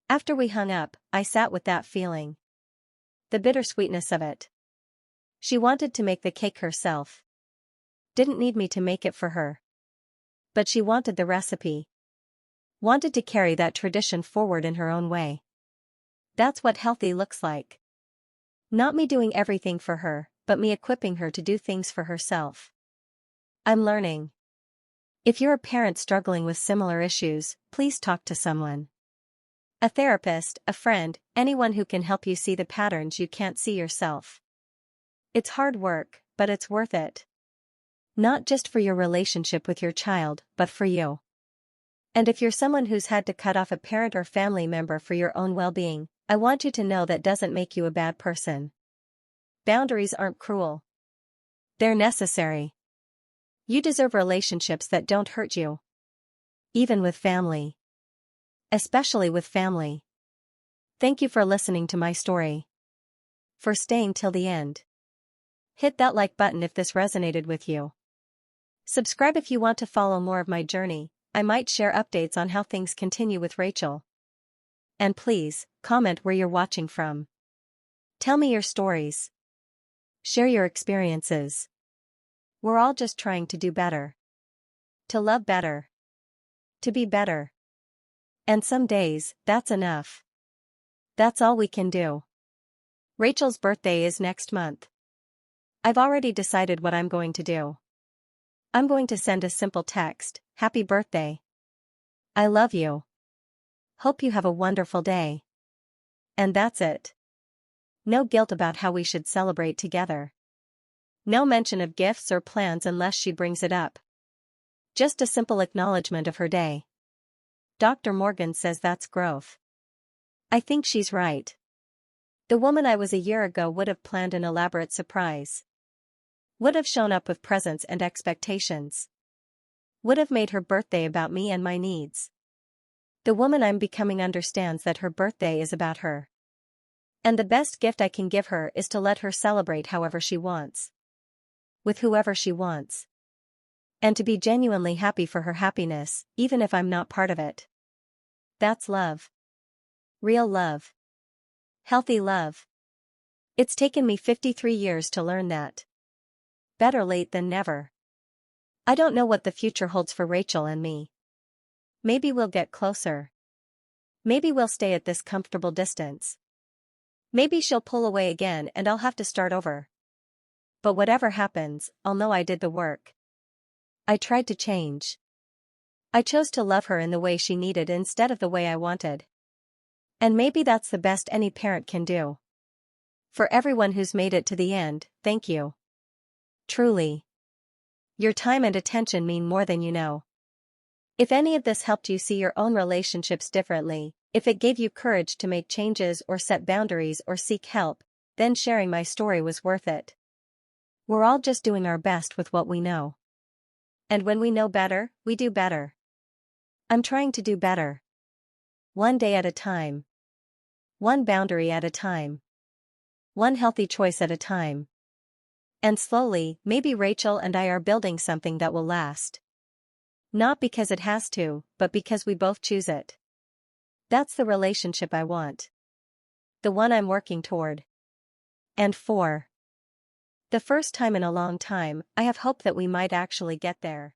After we hung up, I sat with that feeling. The bittersweetness of it. She wanted to make the cake herself. Didn't need me to make it for her. But she wanted the recipe. Wanted to carry that tradition forward in her own way. That's what healthy looks like. Not me doing everything for her, but me equipping her to do things for herself. I'm learning. If you're a parent struggling with similar issues, please talk to someone. A therapist, a friend, anyone who can help you see the patterns you can't see yourself. It's hard work, but it's worth it. Not just for your relationship with your child, but for you. And if you're someone who's had to cut off a parent or family member for your own well-being, I want you to know that doesn't make you a bad person. Boundaries aren't cruel. They're necessary. You deserve relationships that don't hurt you. Even with family. Especially with family. Thank you for listening to my story. For staying till the end. Hit that like button if this resonated with you. Subscribe if you want to follow more of my journey. I might share updates on how things continue with Rachel. And please, comment where you're watching from. Tell me your stories. Share your experiences. We're all just trying to do better. To love better. To be better. And some days, that's enough. That's all we can do. Rachel's birthday is next month. I've already decided what I'm going to do. I'm going to send a simple text, "Happy birthday. I love you. Hope you have a wonderful day." And that's it. No guilt about how we should celebrate together. No mention of gifts or plans unless she brings it up. Just a simple acknowledgement of her day. Dr. Morgan says that's growth. I think she's right. The woman I was a year ago would have planned an elaborate surprise. Would have shown up with presents and expectations. Would have made her birthday about me and my needs. The woman I'm becoming understands that her birthday is about her. And the best gift I can give her is to let her celebrate however she wants. With whoever she wants. And to be genuinely happy for her happiness, even if I'm not part of it. That's love. Real love. Healthy love. It's taken me 53 years to learn that. Better late than never. I don't know what the future holds for Rachel and me. Maybe we'll get closer. Maybe we'll stay at this comfortable distance. Maybe she'll pull away again and I'll have to start over. But whatever happens, I'll know I did the work. I tried to change. I chose to love her in the way she needed instead of the way I wanted. And maybe that's the best any parent can do. For everyone who's made it to the end, thank you. Truly. Your time and attention mean more than you know. If any of this helped you see your own relationships differently, if it gave you courage to make changes or set boundaries or seek help, then sharing my story was worth it. We're all just doing our best with what we know. And when we know better, we do better. I'm trying to do better. One day at a time. One boundary at a time. One healthy choice at a time. And slowly, maybe Rachel and I are building something that will last. Not because it has to, but because we both choose it. That's the relationship I want. The one I'm working toward. And for the first time in a long time, I have hope that we might actually get there.